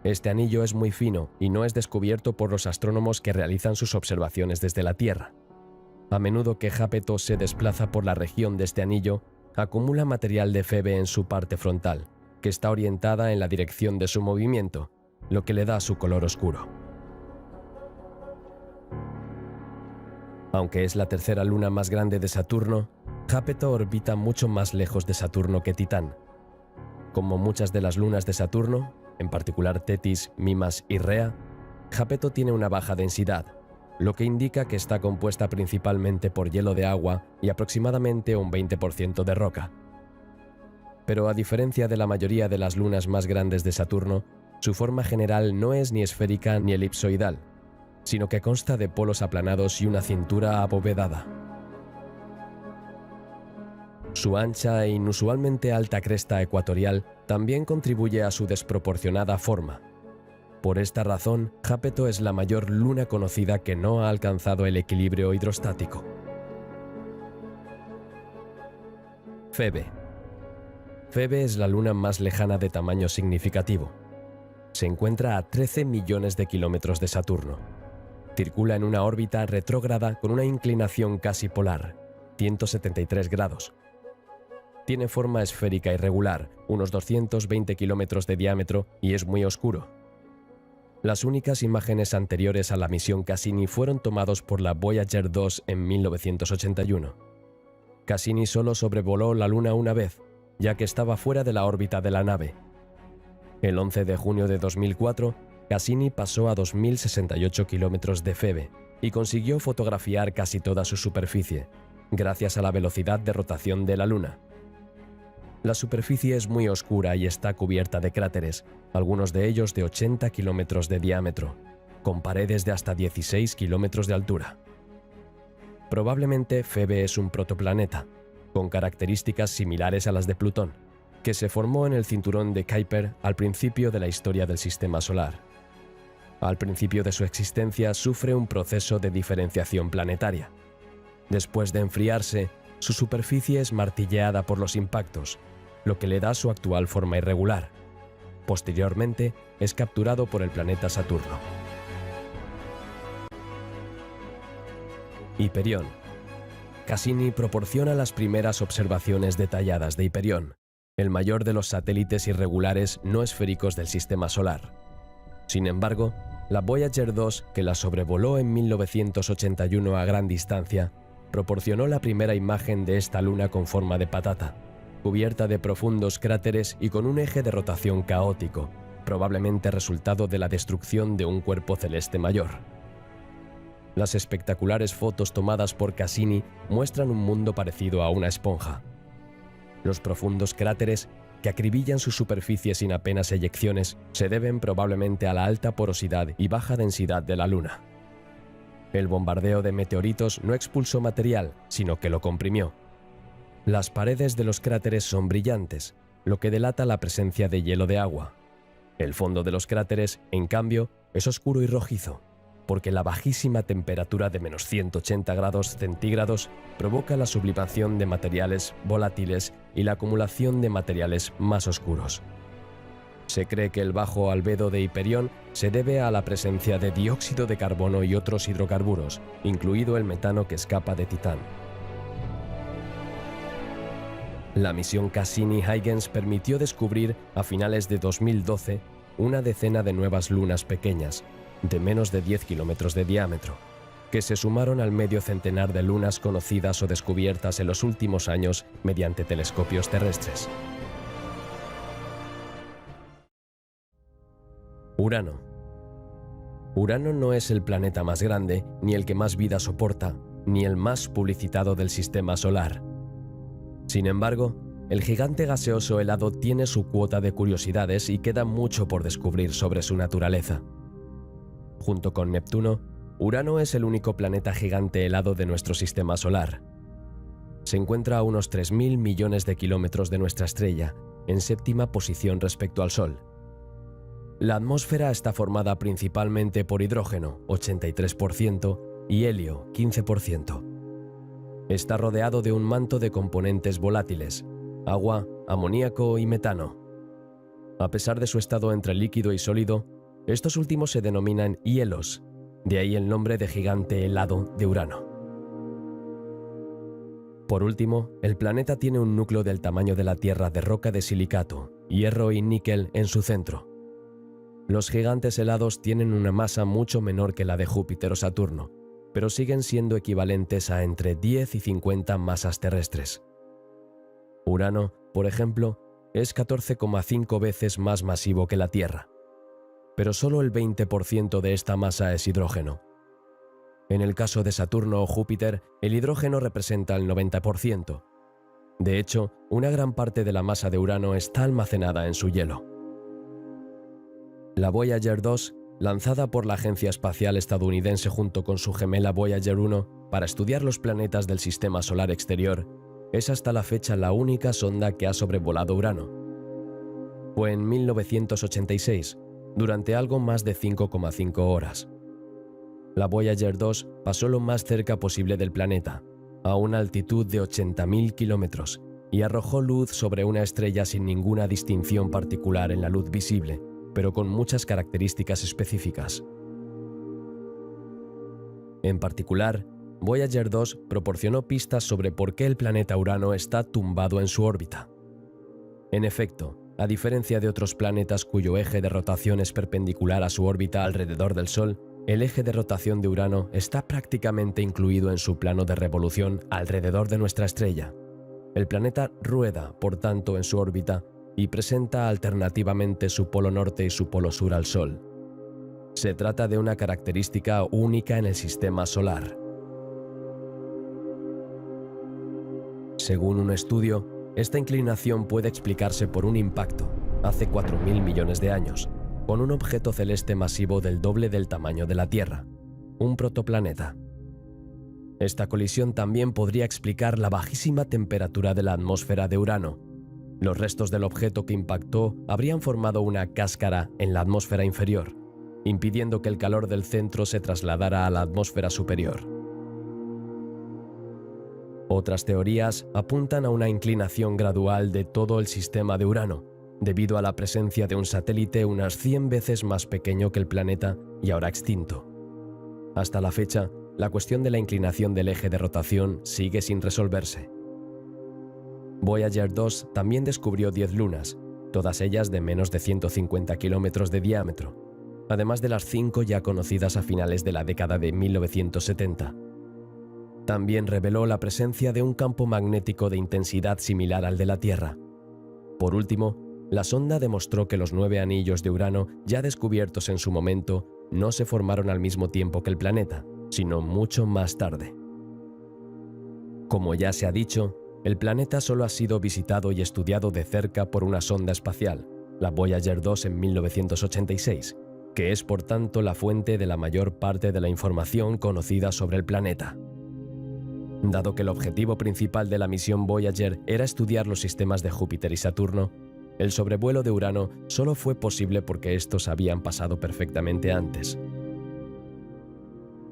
Este anillo es muy fino y no es descubierto por los astrónomos que realizan sus observaciones desde la Tierra. A menudo que Jápeto se desplaza por la región de este anillo, acumula material de Febe en su parte frontal, que está orientada en la dirección de su movimiento, lo que le da su color oscuro. Aunque es la tercera luna más grande de Saturno, Jápeto orbita mucho más lejos de Saturno que Titán. Como muchas de las lunas de Saturno, en particular Tetis, Mimas y Rea, Jápeto tiene una baja densidad, lo que indica que está compuesta principalmente por hielo de agua y aproximadamente un 20% de roca. Pero a diferencia de la mayoría de las lunas más grandes de Saturno, su forma general no es ni esférica ni elipsoidal, sino que consta de polos aplanados y una cintura abovedada. Su ancha e inusualmente alta cresta ecuatorial también contribuye a su desproporcionada forma. Por esta razón, Jápeto es la mayor luna conocida que no ha alcanzado el equilibrio hidrostático. Febe. Febe es la luna más lejana de tamaño significativo. Se encuentra a 13 millones de kilómetros de Saturno. Circula en una órbita retrógrada con una inclinación casi polar, 173 grados. Tiene forma esférica irregular, unos 220 kilómetros de diámetro y es muy oscuro. Las únicas imágenes anteriores a la misión Cassini fueron tomados por la Voyager 2 en 1981. Cassini solo sobrevoló la Luna una vez, ya que estaba fuera de la órbita de la nave. El 11 de junio de 2004, Cassini pasó a 2.068 kilómetros de Febe y consiguió fotografiar casi toda su superficie, gracias a la velocidad de rotación de la Luna. La superficie es muy oscura y está cubierta de cráteres, algunos de ellos de 80 kilómetros de diámetro, con paredes de hasta 16 kilómetros de altura. Probablemente Febe es un protoplaneta, con características similares a las de Plutón, que se formó en el cinturón de Kuiper al principio de la historia del Sistema Solar. Al principio de su existencia sufre un proceso de diferenciación planetaria. Después de enfriarse, su superficie es martilleada por los impactos, lo que le da su actual forma irregular. Posteriormente, es capturado por el planeta Saturno. Hiperión. Cassini proporciona las primeras observaciones detalladas de Hiperión, el mayor de los satélites irregulares no esféricos del Sistema Solar. Sin embargo, la Voyager 2, que la sobrevoló en 1981 a gran distancia, proporcionó la primera imagen de esta luna con forma de patata, cubierta de profundos cráteres y con un eje de rotación caótico, probablemente resultado de la destrucción de un cuerpo celeste mayor. Las espectaculares fotos tomadas por Cassini muestran un mundo parecido a una esponja. Los profundos cráteres, que acribillan su superficie sin apenas eyecciones, se deben probablemente a la alta porosidad y baja densidad de la Luna. El bombardeo de meteoritos no expulsó material, sino que lo comprimió. Las paredes de los cráteres son brillantes, lo que delata la presencia de hielo de agua. El fondo de los cráteres, en cambio, es oscuro y rojizo, porque la bajísima temperatura de menos 180 grados centígrados provoca la sublimación de materiales volátiles y la acumulación de materiales más oscuros. Se cree que el bajo albedo de Hiperión se debe a la presencia de dióxido de carbono y otros hidrocarburos, incluido el metano que escapa de Titán. La misión Cassini-Huygens permitió descubrir, a finales de 2012, una decena de nuevas lunas pequeñas, de menos de 10 kilómetros de diámetro, que se sumaron al medio centenar de lunas conocidas o descubiertas en los últimos años mediante telescopios terrestres. Urano. Urano no es el planeta más grande, ni el que más vida soporta, ni el más publicitado del sistema solar. Sin embargo, el gigante gaseoso helado tiene su cuota de curiosidades y queda mucho por descubrir sobre su naturaleza. Junto con Neptuno, Urano es el único planeta gigante helado de nuestro sistema solar. Se encuentra a unos 3.000 millones de kilómetros de nuestra estrella, en séptima posición respecto al Sol. La atmósfera está formada principalmente por hidrógeno, 83%, y helio, 15%. Está rodeado de un manto de componentes volátiles, agua, amoníaco y metano. A pesar de su estado entre líquido y sólido, estos últimos se denominan hielos, de ahí el nombre de gigante helado de Urano. Por último, el planeta tiene un núcleo del tamaño de la Tierra de roca de silicato, hierro y níquel en su centro. Los gigantes helados tienen una masa mucho menor que la de Júpiter o Saturno, pero siguen siendo equivalentes a entre 10 y 50 masas terrestres. Urano, por ejemplo, es 14,5 veces más masivo que la Tierra, pero solo el 20% de esta masa es hidrógeno. En el caso de Saturno o Júpiter, el hidrógeno representa el 90%. De hecho, una gran parte de la masa de Urano está almacenada en su hielo. La Voyager 2, lanzada por la Agencia Espacial Estadounidense junto con su gemela Voyager 1 para estudiar los planetas del Sistema Solar Exterior, es hasta la fecha la única sonda que ha sobrevolado Urano. Fue en 1986, durante algo más de 5,5 horas. La Voyager 2 pasó lo más cerca posible del planeta, a una altitud de 80.000 kilómetros, y arrojó luz sobre una estrella sin ninguna distinción particular en la luz visible, pero con muchas características específicas. En particular, Voyager 2 proporcionó pistas sobre por qué el planeta Urano está tumbado en su órbita. En efecto, a diferencia de otros planetas cuyo eje de rotación es perpendicular a su órbita alrededor del Sol, el eje de rotación de Urano está prácticamente incluido en su plano de revolución alrededor de nuestra estrella. El planeta rueda, por tanto, en su órbita y presenta alternativamente su polo norte y su polo sur al Sol. Se trata de una característica única en el sistema solar. Según un estudio, esta inclinación puede explicarse por un impacto, hace 4.000 millones de años, con un objeto celeste masivo del doble del tamaño de la Tierra, un protoplaneta. Esta colisión también podría explicar la bajísima temperatura de la atmósfera de Urano. Los restos del objeto que impactó habrían formado una cáscara en la atmósfera inferior, impidiendo que el calor del centro se trasladara a la atmósfera superior. Otras teorías apuntan a una inclinación gradual de todo el sistema de Urano, debido a la presencia de un satélite unas 100 veces más pequeño que el planeta y ahora extinto. Hasta la fecha, la cuestión de la inclinación del eje de rotación sigue sin resolverse. Voyager 2 también descubrió 10 lunas, todas ellas de menos de 150 kilómetros de diámetro, además de las 5 ya conocidas a finales de la década de 1970. También reveló la presencia de un campo magnético de intensidad similar al de la Tierra. Por último, la sonda demostró que los 9 anillos de Urano ya descubiertos en su momento no se formaron al mismo tiempo que el planeta, sino mucho más tarde. Como ya se ha dicho, el planeta solo ha sido visitado y estudiado de cerca por una sonda espacial, la Voyager 2 en 1986, que es por tanto la fuente de la mayor parte de la información conocida sobre el planeta. Dado que el objetivo principal de la misión Voyager era estudiar los sistemas de Júpiter y Saturno, el sobrevuelo de Urano solo fue posible porque estos habían pasado perfectamente antes.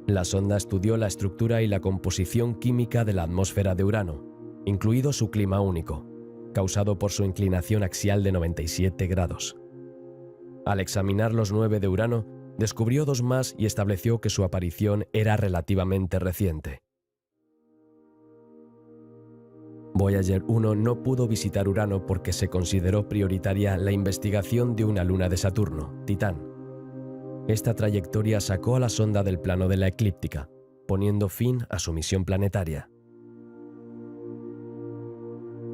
La sonda estudió la estructura y la composición química de la atmósfera de Urano, incluido su clima único, causado por su inclinación axial de 97 grados. Al examinar los 9 de Urano, descubrió 2 más y estableció que su aparición era relativamente reciente. Voyager 1 no pudo visitar Urano porque se consideró prioritaria la investigación de una luna de Saturno, Titán. Esta trayectoria sacó a la sonda del plano de la eclíptica, poniendo fin a su misión planetaria.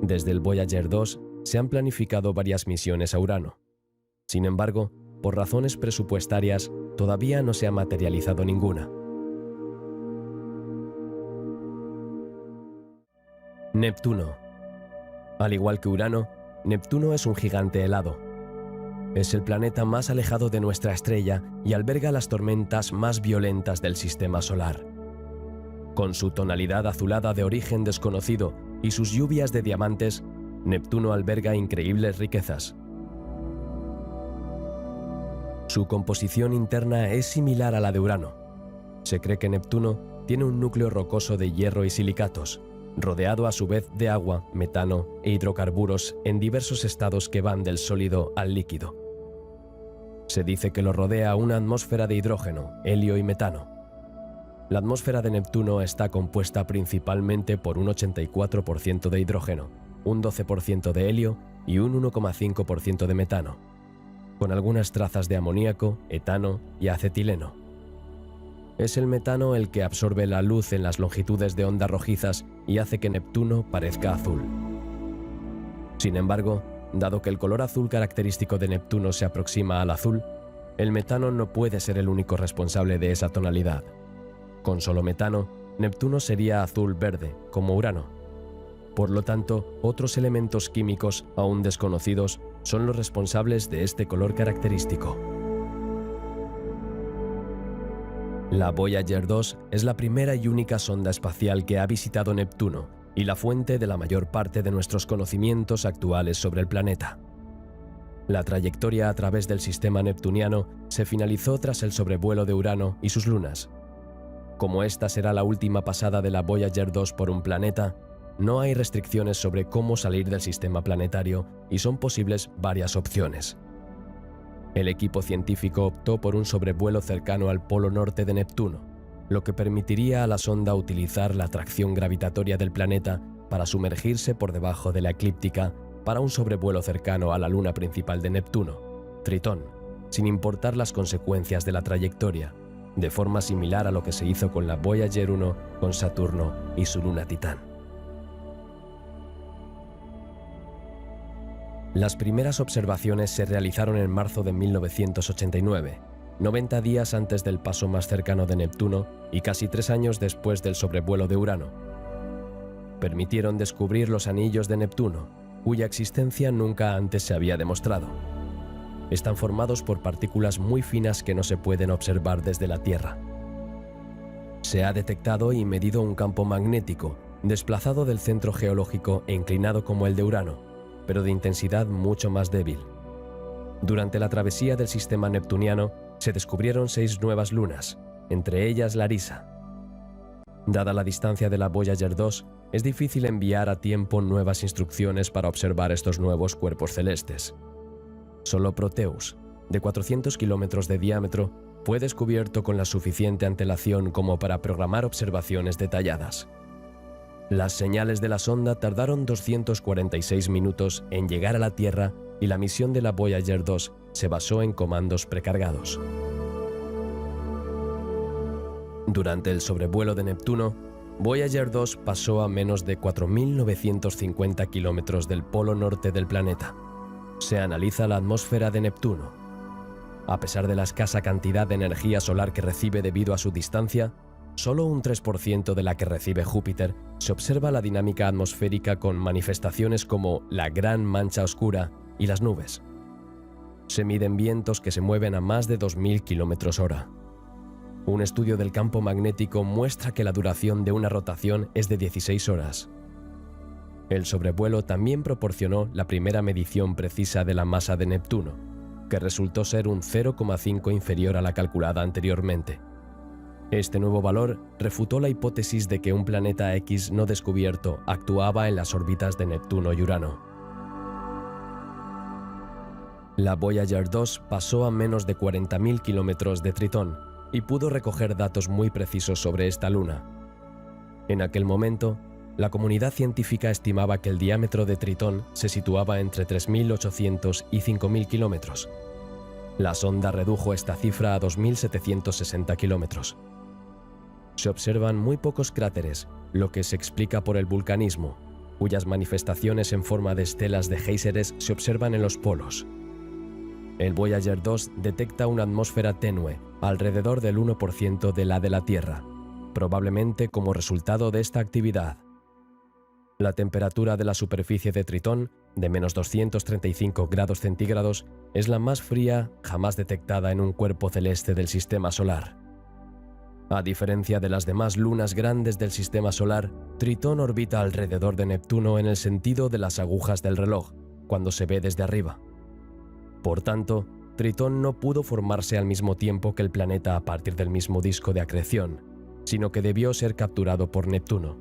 Desde el Voyager 2 se han planificado varias misiones a Urano. Sin embargo, por razones presupuestarias, todavía no se ha materializado ninguna. Neptuno. Al igual que Urano, Neptuno es un gigante helado. Es el planeta más alejado de nuestra estrella y alberga las tormentas más violentas del sistema solar. Con su tonalidad azulada de origen desconocido y sus lluvias de diamantes, Neptuno alberga increíbles riquezas. Su composición interna es similar a la de Urano. Se cree que Neptuno tiene un núcleo rocoso de hierro y silicatos, rodeado a su vez de agua, metano e hidrocarburos en diversos estados que van del sólido al líquido. Se dice que lo rodea una atmósfera de hidrógeno, helio y metano. La atmósfera de Neptuno está compuesta principalmente por un 84% de hidrógeno, un 12% de helio y un 1,5% de metano, con algunas trazas de amoníaco, etano y acetileno. Es el metano el que absorbe la luz en las longitudes de onda rojizas y hace que Neptuno parezca azul. Sin embargo, dado que el color azul característico de Neptuno se aproxima al azul, el metano no puede ser el único responsable de esa tonalidad. Con solo metano, Neptuno sería azul-verde, como Urano. Por lo tanto, otros elementos químicos aún desconocidos son los responsables de este color característico. La Voyager 2 es la primera y única sonda espacial que ha visitado Neptuno y la fuente de la mayor parte de nuestros conocimientos actuales sobre el planeta. La trayectoria a través del sistema neptuniano se finalizó tras el sobrevuelo de Urano y sus lunas. Como esta será la última pasada de la Voyager 2 por un planeta, no hay restricciones sobre cómo salir del sistema planetario y son posibles varias opciones. El equipo científico optó por un sobrevuelo cercano al polo norte de Neptuno, lo que permitiría a la sonda utilizar la atracción gravitatoria del planeta para sumergirse por debajo de la eclíptica para un sobrevuelo cercano a la luna principal de Neptuno, Tritón, sin importar las consecuencias de la trayectoria, de forma similar a lo que se hizo con la Voyager 1 con Saturno y su luna Titán. Las primeras observaciones se realizaron en marzo de 1989, 90 días antes del paso más cercano de Neptuno y casi 3 años después del sobrevuelo de Urano. Permitieron descubrir los anillos de Neptuno, cuya existencia nunca antes se había demostrado. Están formados por partículas muy finas que no se pueden observar desde la Tierra. Se ha detectado y medido un campo magnético, desplazado del centro geológico e inclinado como el de Urano, pero de intensidad mucho más débil. Durante la travesía del sistema neptuniano se descubrieron 6 nuevas lunas, entre ellas Larissa. Dada la distancia de la Voyager 2, es difícil enviar a tiempo nuevas instrucciones para observar estos nuevos cuerpos celestes. Solo Proteus, de 400 kilómetros de diámetro, fue descubierto con la suficiente antelación como para programar observaciones detalladas. Las señales de la sonda tardaron 246 minutos en llegar a la Tierra y la misión de la Voyager 2 se basó en comandos precargados. Durante el sobrevuelo de Neptuno, Voyager 2 pasó a menos de 4.950 kilómetros del polo norte del planeta. Se analiza la atmósfera de Neptuno. A pesar de la escasa cantidad de energía solar que recibe debido a su distancia, solo un 3% de la que recibe Júpiter, se observa la dinámica atmosférica con manifestaciones como la Gran Mancha Oscura y las nubes. Se miden vientos que se mueven a más de 2.000 km/h. Un estudio del campo magnético muestra que la duración de una rotación es de 16 horas. El sobrevuelo también proporcionó la primera medición precisa de la masa de Neptuno, que resultó ser un 0,5 inferior a la calculada anteriormente. Este nuevo valor refutó la hipótesis de que un planeta X no descubierto actuaba en las órbitas de Neptuno y Urano. La Voyager 2 pasó a menos de 40.000 kilómetros de Tritón y pudo recoger datos muy precisos sobre esta luna. En aquel momento, la comunidad científica estimaba que el diámetro de Tritón se situaba entre 3.800 y 5.000 kilómetros. La sonda redujo esta cifra a 2.760 kilómetros. Se observan muy pocos cráteres, lo que se explica por el vulcanismo, cuyas manifestaciones en forma de estelas de géiseres se observan en los polos. El Voyager 2 detecta una atmósfera tenue, alrededor del 1% de la de la Tierra, probablemente como resultado de esta actividad. La temperatura de la superficie de Tritón, de menos 235 grados centígrados, es la más fría jamás detectada en un cuerpo celeste del Sistema Solar. A diferencia de las demás lunas grandes del Sistema Solar, Tritón orbita alrededor de Neptuno en el sentido de las agujas del reloj, cuando se ve desde arriba. Por tanto, Tritón no pudo formarse al mismo tiempo que el planeta a partir del mismo disco de acreción, sino que debió ser capturado por Neptuno.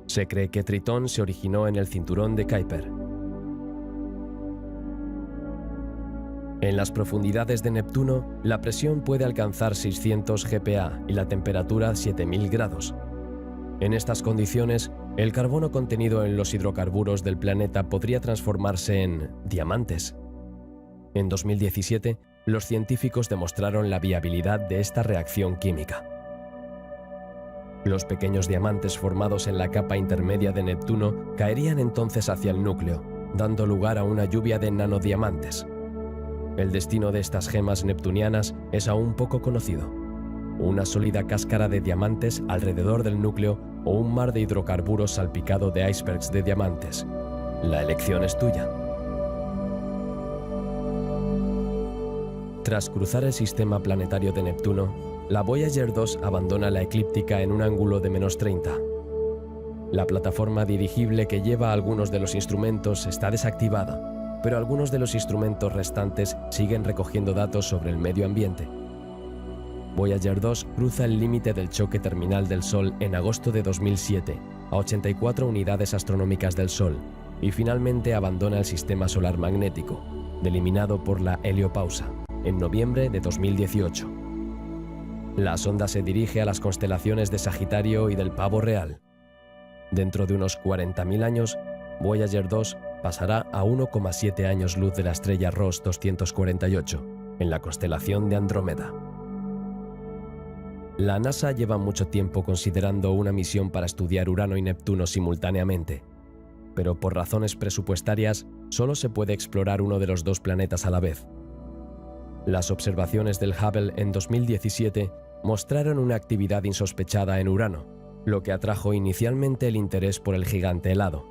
Se cree que Tritón se originó en el cinturón de Kuiper. En las profundidades de Neptuno, la presión puede alcanzar 600 GPa y la temperatura 7000 grados. En estas condiciones, el carbono contenido en los hidrocarburos del planeta podría transformarse en diamantes. En 2017, los científicos demostraron la viabilidad de esta reacción química. Los pequeños diamantes formados en la capa intermedia de Neptuno caerían entonces hacia el núcleo, dando lugar a una lluvia de nanodiamantes. El destino de estas gemas neptunianas es aún poco conocido. Una sólida cáscara de diamantes alrededor del núcleo o un mar de hidrocarburos salpicado de icebergs de diamantes. La elección es tuya. Tras cruzar el sistema planetario de Neptuno, la Voyager 2 abandona la eclíptica en un ángulo de -30. La plataforma dirigible que lleva algunos de los instrumentos está desactivada, pero algunos de los instrumentos restantes siguen recogiendo datos sobre el medio ambiente. Voyager 2 cruza el límite del choque terminal del Sol en agosto de 2007, a 84 unidades astronómicas del Sol, y finalmente abandona el sistema solar magnético, delimitado por la heliopausa, en noviembre de 2018. La sonda se dirige a las constelaciones de Sagitario y del Pavo Real. Dentro de unos 40.000 años, Voyager 2 pasará a 1,7 años luz de la estrella Ross 248, en la constelación de Andrómeda. La NASA lleva mucho tiempo considerando una misión para estudiar Urano y Neptuno simultáneamente, pero por razones presupuestarias solo se puede explorar uno de los dos planetas a la vez. Las observaciones del Hubble en 2017 mostraron una actividad insospechada en Urano, lo que atrajo inicialmente el interés por el gigante helado.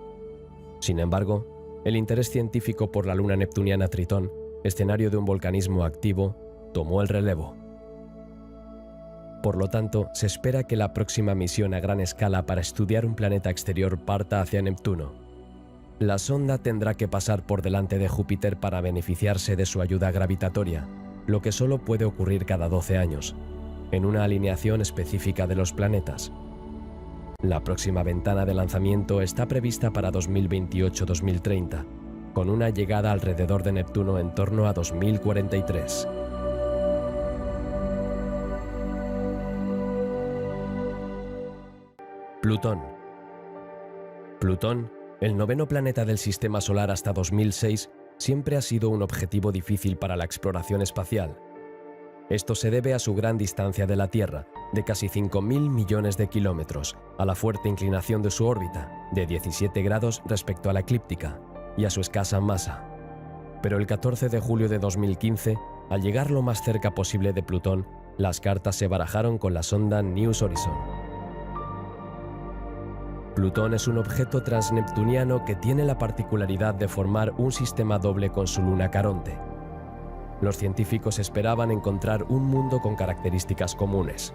Sin embargo, el interés científico por la luna neptuniana Tritón, escenario de un volcanismo activo, tomó el relevo. Por lo tanto, se espera que la próxima misión a gran escala para estudiar un planeta exterior parta hacia Neptuno. La sonda tendrá que pasar por delante de Júpiter para beneficiarse de su ayuda gravitatoria, lo que solo puede ocurrir cada 12 años, en una alineación específica de los planetas. La próxima ventana de lanzamiento está prevista para 2028-2030, con una llegada alrededor de Neptuno en torno a 2043. Plutón. Plutón, el noveno planeta del Sistema Solar hasta 2006, siempre ha sido un objetivo difícil para la exploración espacial. Esto se debe a su gran distancia de la Tierra, de casi 5.000 millones de kilómetros, a la fuerte inclinación de su órbita, de 17 grados respecto a la eclíptica, y a su escasa masa. Pero el 14 de julio de 2015, al llegar lo más cerca posible de Plutón, las cartas se barajaron con la sonda New Horizons. Plutón es un objeto transneptuniano que tiene la particularidad de formar un sistema doble con su luna Caronte. Los científicos esperaban encontrar un mundo con características comunes.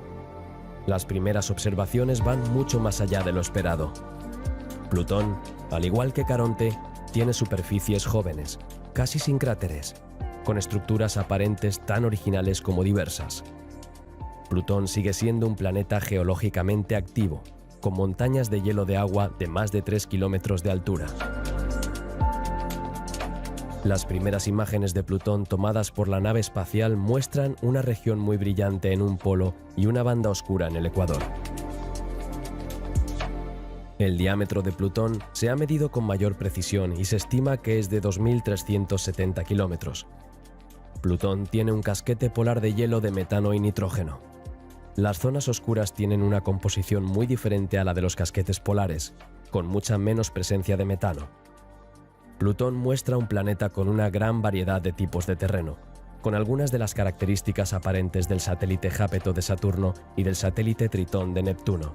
Las primeras observaciones van mucho más allá de lo esperado. Plutón, al igual que Caronte, tiene superficies jóvenes, casi sin cráteres, con estructuras aparentes tan originales como diversas. Plutón sigue siendo un planeta geológicamente activo, con montañas de hielo de agua de más de 3 kilómetros de altura. Las primeras imágenes de Plutón tomadas por la nave espacial muestran una región muy brillante en un polo y una banda oscura en el ecuador. El diámetro de Plutón se ha medido con mayor precisión y se estima que es de 2.370 kilómetros. Plutón tiene un casquete polar de hielo de metano y nitrógeno. Las zonas oscuras tienen una composición muy diferente a la de los casquetes polares, con mucha menos presencia de metano. Plutón muestra un planeta con una gran variedad de tipos de terreno, con algunas de las características aparentes del satélite Jápeto de Saturno y del satélite Tritón de Neptuno.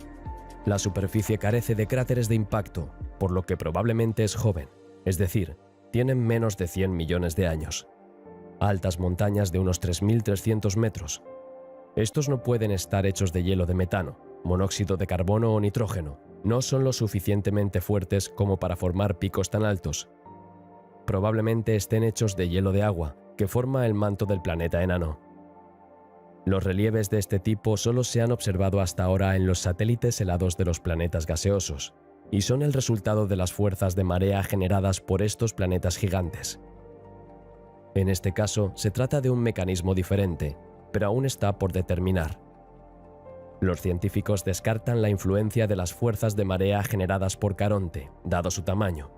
La superficie carece de cráteres de impacto, por lo que probablemente es joven, es decir, tienen menos de 100 millones de años. Altas montañas de unos 3.300 metros. Estos no pueden estar hechos de hielo de metano, monóxido de carbono o nitrógeno. No son lo suficientemente fuertes como para formar picos tan altos. Probablemente estén hechos de hielo de agua, que forma el manto del planeta enano. Los relieves de este tipo solo se han observado hasta ahora en los satélites helados de los planetas gaseosos, y son el resultado de las fuerzas de marea generadas por estos planetas gigantes. En este caso, se trata de un mecanismo diferente, pero aún está por determinar. Los científicos descartan la influencia de las fuerzas de marea generadas por Caronte, dado su tamaño.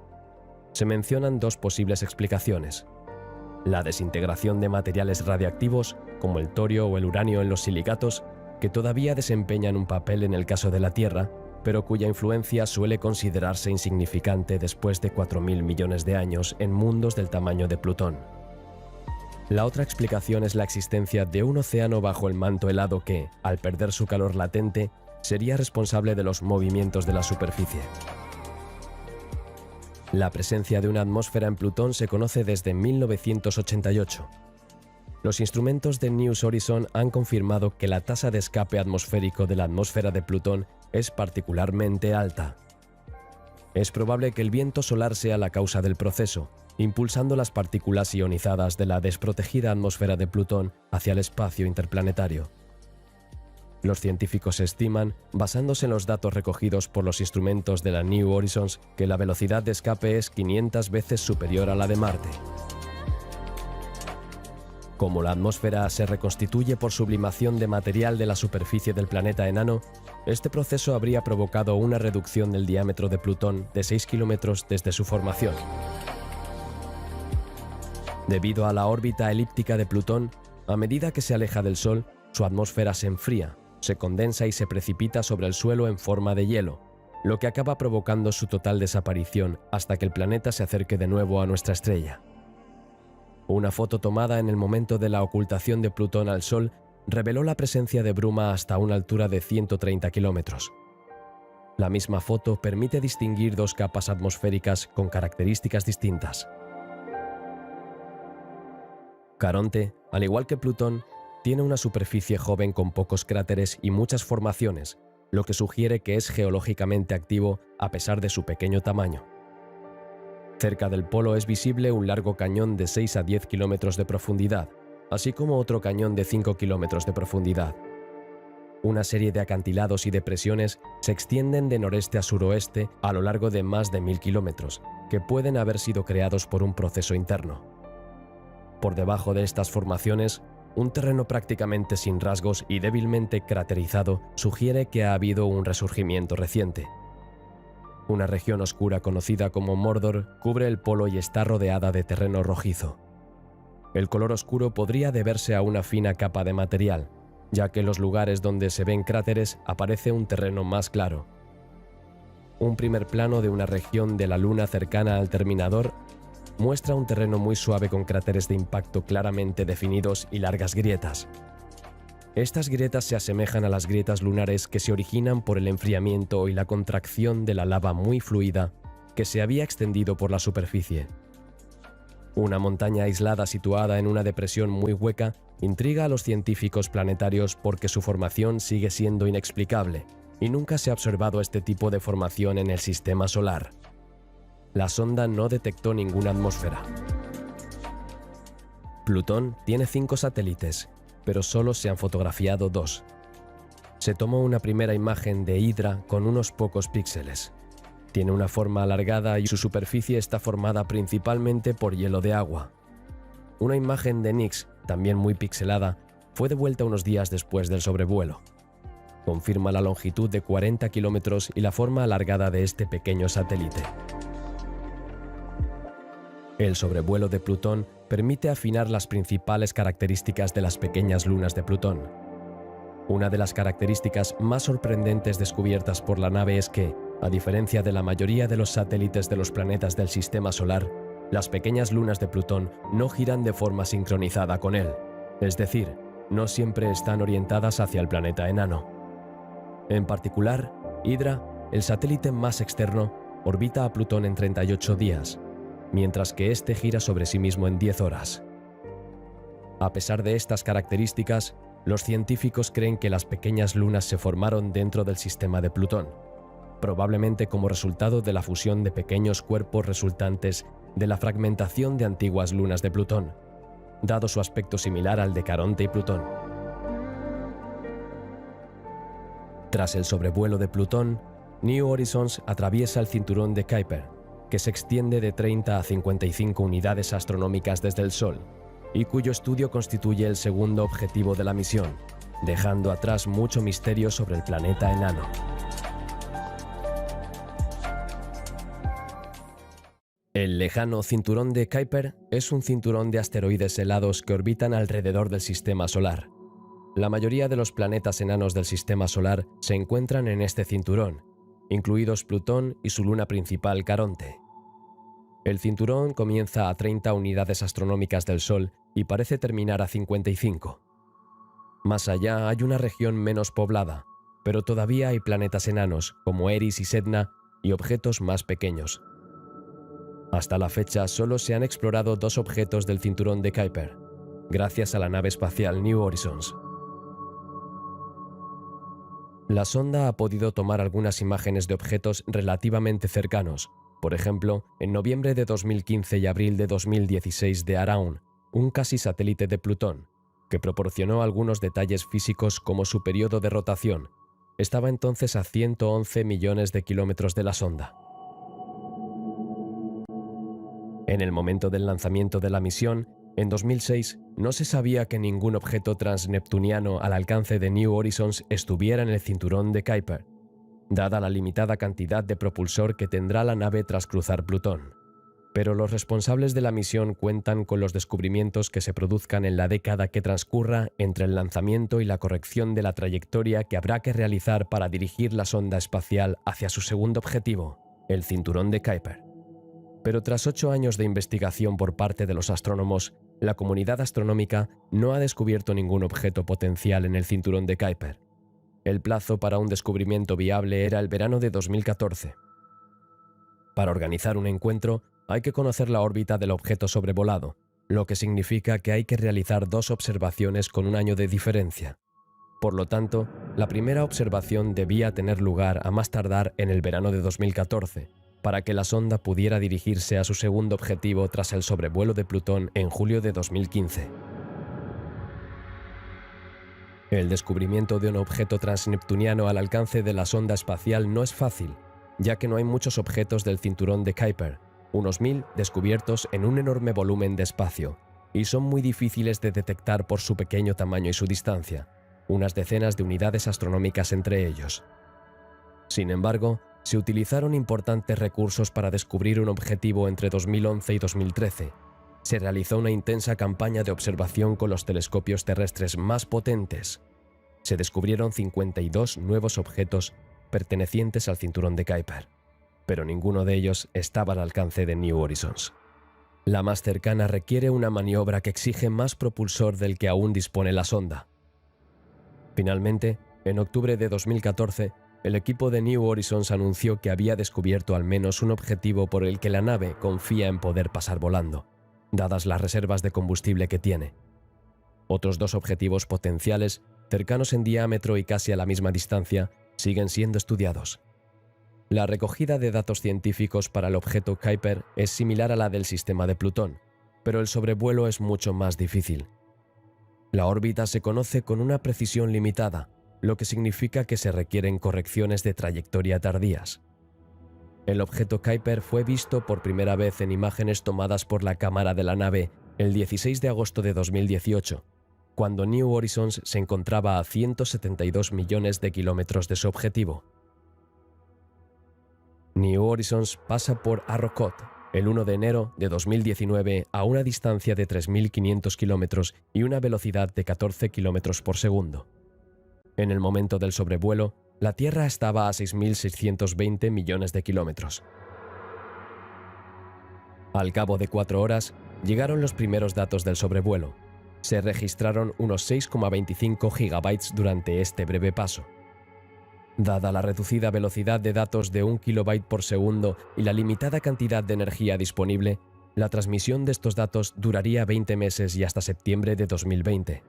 Se mencionan dos posibles explicaciones: la desintegración de materiales radiactivos, como el torio o el uranio en los silicatos, que todavía desempeñan un papel en el caso de la Tierra, pero cuya influencia suele considerarse insignificante después de 4.000 millones de años en mundos del tamaño de Plutón. La otra explicación es la existencia de un océano bajo el manto helado que, al perder su calor latente, sería responsable de los movimientos de la superficie. La presencia de una atmósfera en Plutón se conoce desde 1988. Los instrumentos de New Horizons han confirmado que la tasa de escape atmosférico de la atmósfera de Plutón es particularmente alta. Es probable que el viento solar sea la causa del proceso, impulsando las partículas ionizadas de la desprotegida atmósfera de Plutón hacia el espacio interplanetario. Los científicos estiman, basándose en los datos recogidos por los instrumentos de la New Horizons, que la velocidad de escape es 500 veces superior a la de Marte. Como la atmósfera se reconstituye por sublimación de material de la superficie del planeta enano, este proceso habría provocado una reducción del diámetro de Plutón de 6 kilómetros desde su formación. Debido a la órbita elíptica de Plutón, a medida que se aleja del Sol, su atmósfera se enfría, se condensa y se precipita sobre el suelo en forma de hielo, lo que acaba provocando su total desaparición hasta que el planeta se acerque de nuevo a nuestra estrella. Una foto tomada en el momento de la ocultación de Plutón al Sol reveló la presencia de bruma hasta una altura de 130 kilómetros. La misma foto permite distinguir dos capas atmosféricas con características distintas. Caronte, al igual que Plutón, tiene una superficie joven con pocos cráteres y muchas formaciones, lo que sugiere que es geológicamente activo a pesar de su pequeño tamaño. Cerca del polo es visible un largo cañón de 6 a 10 kilómetros de profundidad, así como otro cañón de 5 kilómetros de profundidad. Una serie de acantilados y depresiones se extienden de noreste a suroeste a lo largo de más de 1000 kilómetros, que pueden haber sido creados por un proceso interno. Por debajo de estas formaciones, un terreno prácticamente sin rasgos y débilmente craterizado sugiere que ha habido un resurgimiento reciente. Una región oscura conocida como Mordor cubre el polo y está rodeada de terreno rojizo. El color oscuro podría deberse a una fina capa de material, ya que en los lugares donde se ven cráteres aparece un terreno más claro. Un primer plano de una región de la Luna cercana al terminador muestra un terreno muy suave con cráteres de impacto claramente definidos y largas grietas. Estas grietas se asemejan a las grietas lunares que se originan por el enfriamiento y la contracción de la lava muy fluida que se había extendido por la superficie. Una montaña aislada situada en una depresión muy hueca intriga a los científicos planetarios porque su formación sigue siendo inexplicable y nunca se ha observado este tipo de formación en el sistema solar. La sonda no detectó ninguna atmósfera. Plutón tiene 5 satélites, pero solo se han fotografiado 2. Se tomó una primera imagen de Hydra con unos pocos píxeles. Tiene una forma alargada y su superficie está formada principalmente por hielo de agua. Una imagen de Nix, también muy pixelada, fue devuelta unos días después del sobrevuelo. Confirma la longitud de 40 kilómetros y la forma alargada de este pequeño satélite. El sobrevuelo de Plutón permite afinar las principales características de las pequeñas lunas de Plutón. Una de las características más sorprendentes descubiertas por la nave es que, a diferencia de la mayoría de los satélites de los planetas del Sistema Solar, las pequeñas lunas de Plutón no giran de forma sincronizada con él, es decir, no siempre están orientadas hacia el planeta enano. En particular, Hydra, el satélite más externo, orbita a Plutón en 38 días, mientras que este gira sobre sí mismo en 10 horas. A pesar de estas características, los científicos creen que las pequeñas lunas se formaron dentro del sistema de Plutón, probablemente como resultado de la fusión de pequeños cuerpos resultantes de la fragmentación de antiguas lunas de Plutón, dado su aspecto similar al de Caronte y Plutón. Tras el sobrevuelo de Plutón, New Horizons atraviesa el cinturón de Kuiper, que se extiende de 30 a 55 unidades astronómicas desde el Sol, y cuyo estudio constituye el segundo objetivo de la misión, dejando atrás mucho misterio sobre el planeta enano. El lejano cinturón de Kuiper es un cinturón de asteroides helados que orbitan alrededor del Sistema Solar. La mayoría de los planetas enanos del Sistema Solar se encuentran en este cinturón, incluidos Plutón y su luna principal Caronte. El cinturón comienza a 30 unidades astronómicas del Sol y parece terminar a 55. Más allá hay una región menos poblada, pero todavía hay planetas enanos como Eris y Sedna y objetos más pequeños. Hasta la fecha solo se han explorado 2 objetos del cinturón de Kuiper, gracias a la nave espacial New Horizons. La sonda ha podido tomar algunas imágenes de objetos relativamente cercanos, por ejemplo, en noviembre de 2015 y abril de 2016 de Araun, un casi satélite de Plutón, que proporcionó algunos detalles físicos como su periodo de rotación. Estaba entonces a 111 millones de kilómetros de la sonda. En el momento del lanzamiento de la misión, en 2006, no se sabía que ningún objeto transneptuniano al alcance de New Horizons estuviera en el cinturón de Kuiper, dada la limitada cantidad de propulsor que tendrá la nave tras cruzar Plutón. Pero los responsables de la misión cuentan con los descubrimientos que se produzcan en la década que transcurra entre el lanzamiento y la corrección de la trayectoria que habrá que realizar para dirigir la sonda espacial hacia su segundo objetivo, el cinturón de Kuiper. Pero tras 8 años de investigación por parte de los astrónomos, la comunidad astronómica no ha descubierto ningún objeto potencial en el cinturón de Kuiper. El plazo para un descubrimiento viable era el verano de 2014. Para organizar un encuentro, hay que conocer la órbita del objeto sobrevolado, lo que significa que hay que realizar 2 observaciones con un año de diferencia. Por lo tanto, la primera observación debía tener lugar a más tardar en el verano de 2014, para que la sonda pudiera dirigirse a su segundo objetivo tras el sobrevuelo de Plutón en julio de 2015. El descubrimiento de un objeto transneptuniano al alcance de la sonda espacial no es fácil, ya que no hay muchos objetos del cinturón de Kuiper, unos 1000 descubiertos en un enorme volumen de espacio, y son muy difíciles de detectar por su pequeño tamaño y su distancia, unas decenas de unidades astronómicas entre ellos. Sin embargo, se utilizaron importantes recursos para descubrir un objetivo entre 2011 y 2013. Se realizó una intensa campaña de observación con los telescopios terrestres más potentes. Se descubrieron 52 nuevos objetos pertenecientes al cinturón de Kuiper, pero ninguno de ellos estaba al alcance de New Horizons. La más cercana requiere una maniobra que exige más propulsor del que aún dispone la sonda. Finalmente, en octubre de 2014, el equipo de New Horizons anunció que había descubierto al menos un objetivo por el que la nave confía en poder pasar volando, dadas las reservas de combustible que tiene. Otros 2 objetivos potenciales, cercanos en diámetro y casi a la misma distancia, siguen siendo estudiados. La recogida de datos científicos para el objeto Kuiper es similar a la del sistema de Plutón, pero el sobrevuelo es mucho más difícil. La órbita se conoce con una precisión limitada, lo que significa que se requieren correcciones de trayectoria tardías. El objeto Kuiper fue visto por primera vez en imágenes tomadas por la cámara de la nave el 16 de agosto de 2018, cuando New Horizons se encontraba a 172 millones de kilómetros de su objetivo. New Horizons pasa por Arrokoth el 1 de enero de 2019 a una distancia de 3.500 kilómetros y una velocidad de 14 kilómetros por segundo. En el momento del sobrevuelo, la Tierra estaba a 6.620 millones de kilómetros. Al cabo de 4 horas, llegaron los primeros datos del sobrevuelo. Se registraron unos 6,25 gigabytes durante este breve paso. Dada la reducida velocidad de datos de 1 kilobyte por segundo y la limitada cantidad de energía disponible, la transmisión de estos datos duraría 20 meses y hasta septiembre de 2020.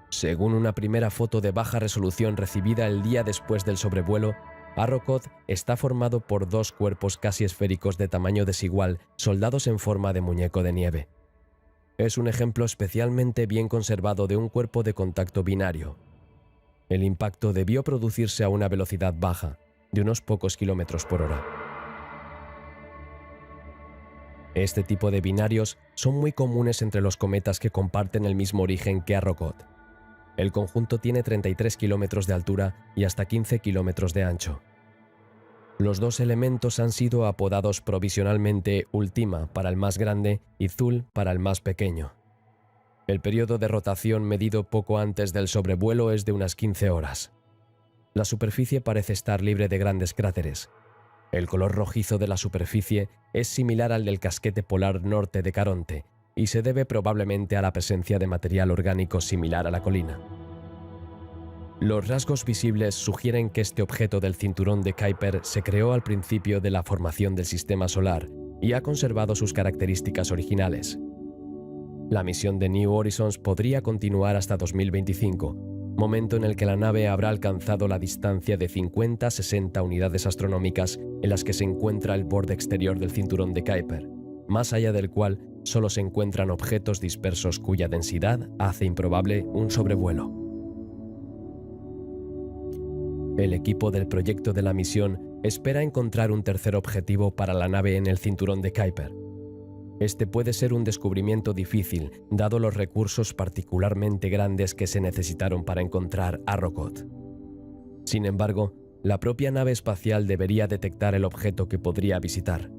Según una primera foto de baja resolución recibida el día después del sobrevuelo, Arrokoth está formado por 2 cuerpos casi esféricos de tamaño desigual, soldados en forma de muñeco de nieve. Es un ejemplo especialmente bien conservado de un cuerpo de contacto binario. El impacto debió producirse a una velocidad baja, de unos pocos kilómetros por hora. Este tipo de binarios son muy comunes entre los cometas que comparten el mismo origen que Arrokoth. El conjunto tiene 33 kilómetros de altura y hasta 15 kilómetros de ancho. Los 2 elementos han sido apodados provisionalmente Ultima para el más grande y Thule para el más pequeño. El periodo de rotación medido poco antes del sobrevuelo es de unas 15 horas. La superficie parece estar libre de grandes cráteres. El color rojizo de la superficie es similar al del casquete polar norte de Caronte y se debe probablemente a la presencia de material orgánico similar a la colina. Los rasgos visibles sugieren que este objeto del cinturón de Kuiper se creó al principio de la formación del sistema solar y ha conservado sus características originales. La misión de New Horizons podría continuar hasta 2025, momento en el que la nave habrá alcanzado la distancia de 50-60 unidades astronómicas en las que se encuentra el borde exterior del cinturón de Kuiper, más allá del cual solo se encuentran objetos dispersos cuya densidad hace improbable un sobrevuelo. El equipo del proyecto de la misión espera encontrar un tercer objetivo para la nave en el cinturón de Kuiper. Este puede ser un descubrimiento difícil, dado los recursos particularmente grandes que se necesitaron para encontrar Arrokoth. Sin embargo, la propia nave espacial debería detectar el objeto que podría visitar.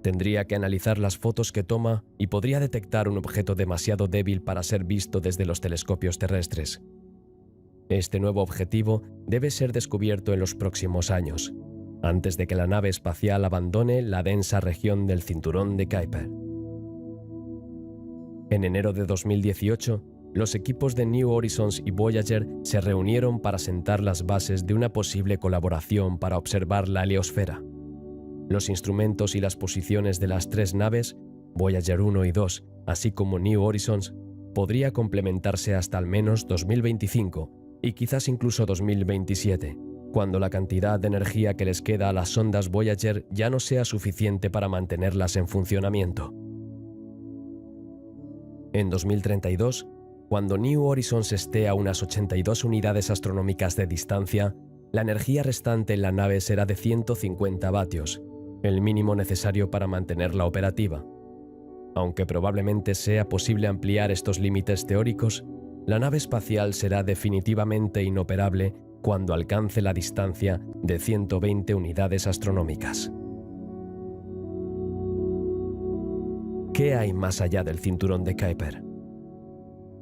Tendría que analizar las fotos que toma y podría detectar un objeto demasiado débil para ser visto desde los telescopios terrestres. Este nuevo objetivo debe ser descubierto en los próximos años, antes de que la nave espacial abandone la densa región del cinturón de Kuiper. En enero de 2018, los equipos de New Horizons y Voyager se reunieron para sentar las bases de una posible colaboración para observar la heliosfera. Los instrumentos y las posiciones de las 3 naves, Voyager 1 y 2, así como New Horizons, podría complementarse hasta al menos 2025 y quizás incluso 2027, cuando la cantidad de energía que les queda a las sondas Voyager ya no sea suficiente para mantenerlas en funcionamiento. En 2032, cuando New Horizons esté a unas 82 unidades astronómicas de distancia, la energía restante en la nave será de 150 vatios, el mínimo necesario para mantenerla operativa. Aunque probablemente sea posible ampliar estos límites teóricos, la nave espacial será definitivamente inoperable cuando alcance la distancia de 120 unidades astronómicas. ¿Qué hay más allá del cinturón de Kuiper?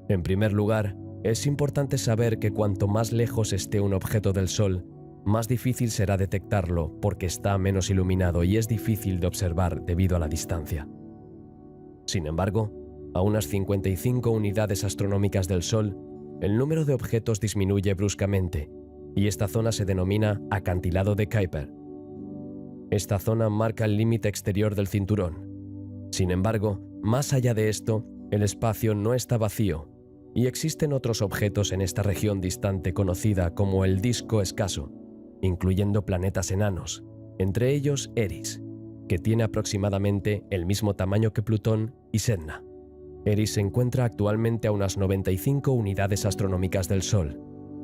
En primer lugar, es importante saber que cuanto más lejos esté un objeto del Sol, más difícil será detectarlo porque está menos iluminado y es difícil de observar debido a la distancia. Sin embargo, a unas 55 unidades astronómicas del Sol, el número de objetos disminuye bruscamente, y esta zona se denomina acantilado de Kuiper. Esta zona marca el límite exterior del cinturón. Sin embargo, más allá de esto, el espacio no está vacío, y existen otros objetos en esta región distante conocida como el disco escaso, incluyendo planetas enanos, entre ellos Eris, que tiene aproximadamente el mismo tamaño que Plutón y Sedna. Eris se encuentra actualmente a unas 95 unidades astronómicas del Sol,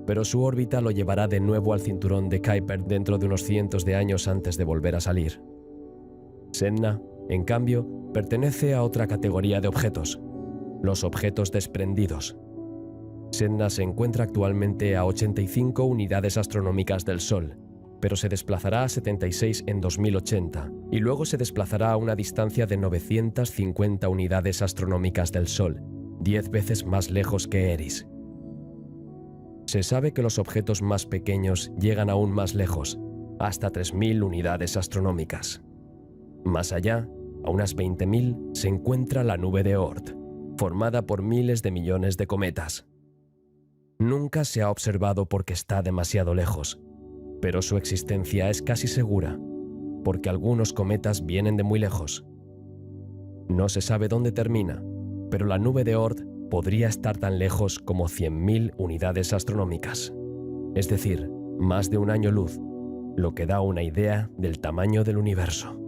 pero su órbita lo llevará de nuevo al cinturón de Kuiper dentro de unos cientos de años antes de volver a salir. Sedna, en cambio, pertenece a otra categoría de objetos, Los objetos desprendidos. Sedna se encuentra actualmente a 85 unidades astronómicas del Sol, pero se desplazará a 76 en 2080 y luego se desplazará a una distancia de 950 unidades astronómicas del Sol, 10 veces más lejos que Eris. Se sabe que los objetos más pequeños llegan aún más lejos, hasta 3000 unidades astronómicas. Más allá, a unas 20.000, se encuentra la nube de Oort, formada por miles de millones de cometas. Nunca se ha observado porque está demasiado lejos, pero su existencia es casi segura, porque algunos cometas vienen de muy lejos. No se sabe dónde termina, pero la nube de Oort podría estar tan lejos como 100.000 unidades astronómicas, es decir, más de un año luz, lo que da una idea del tamaño del universo.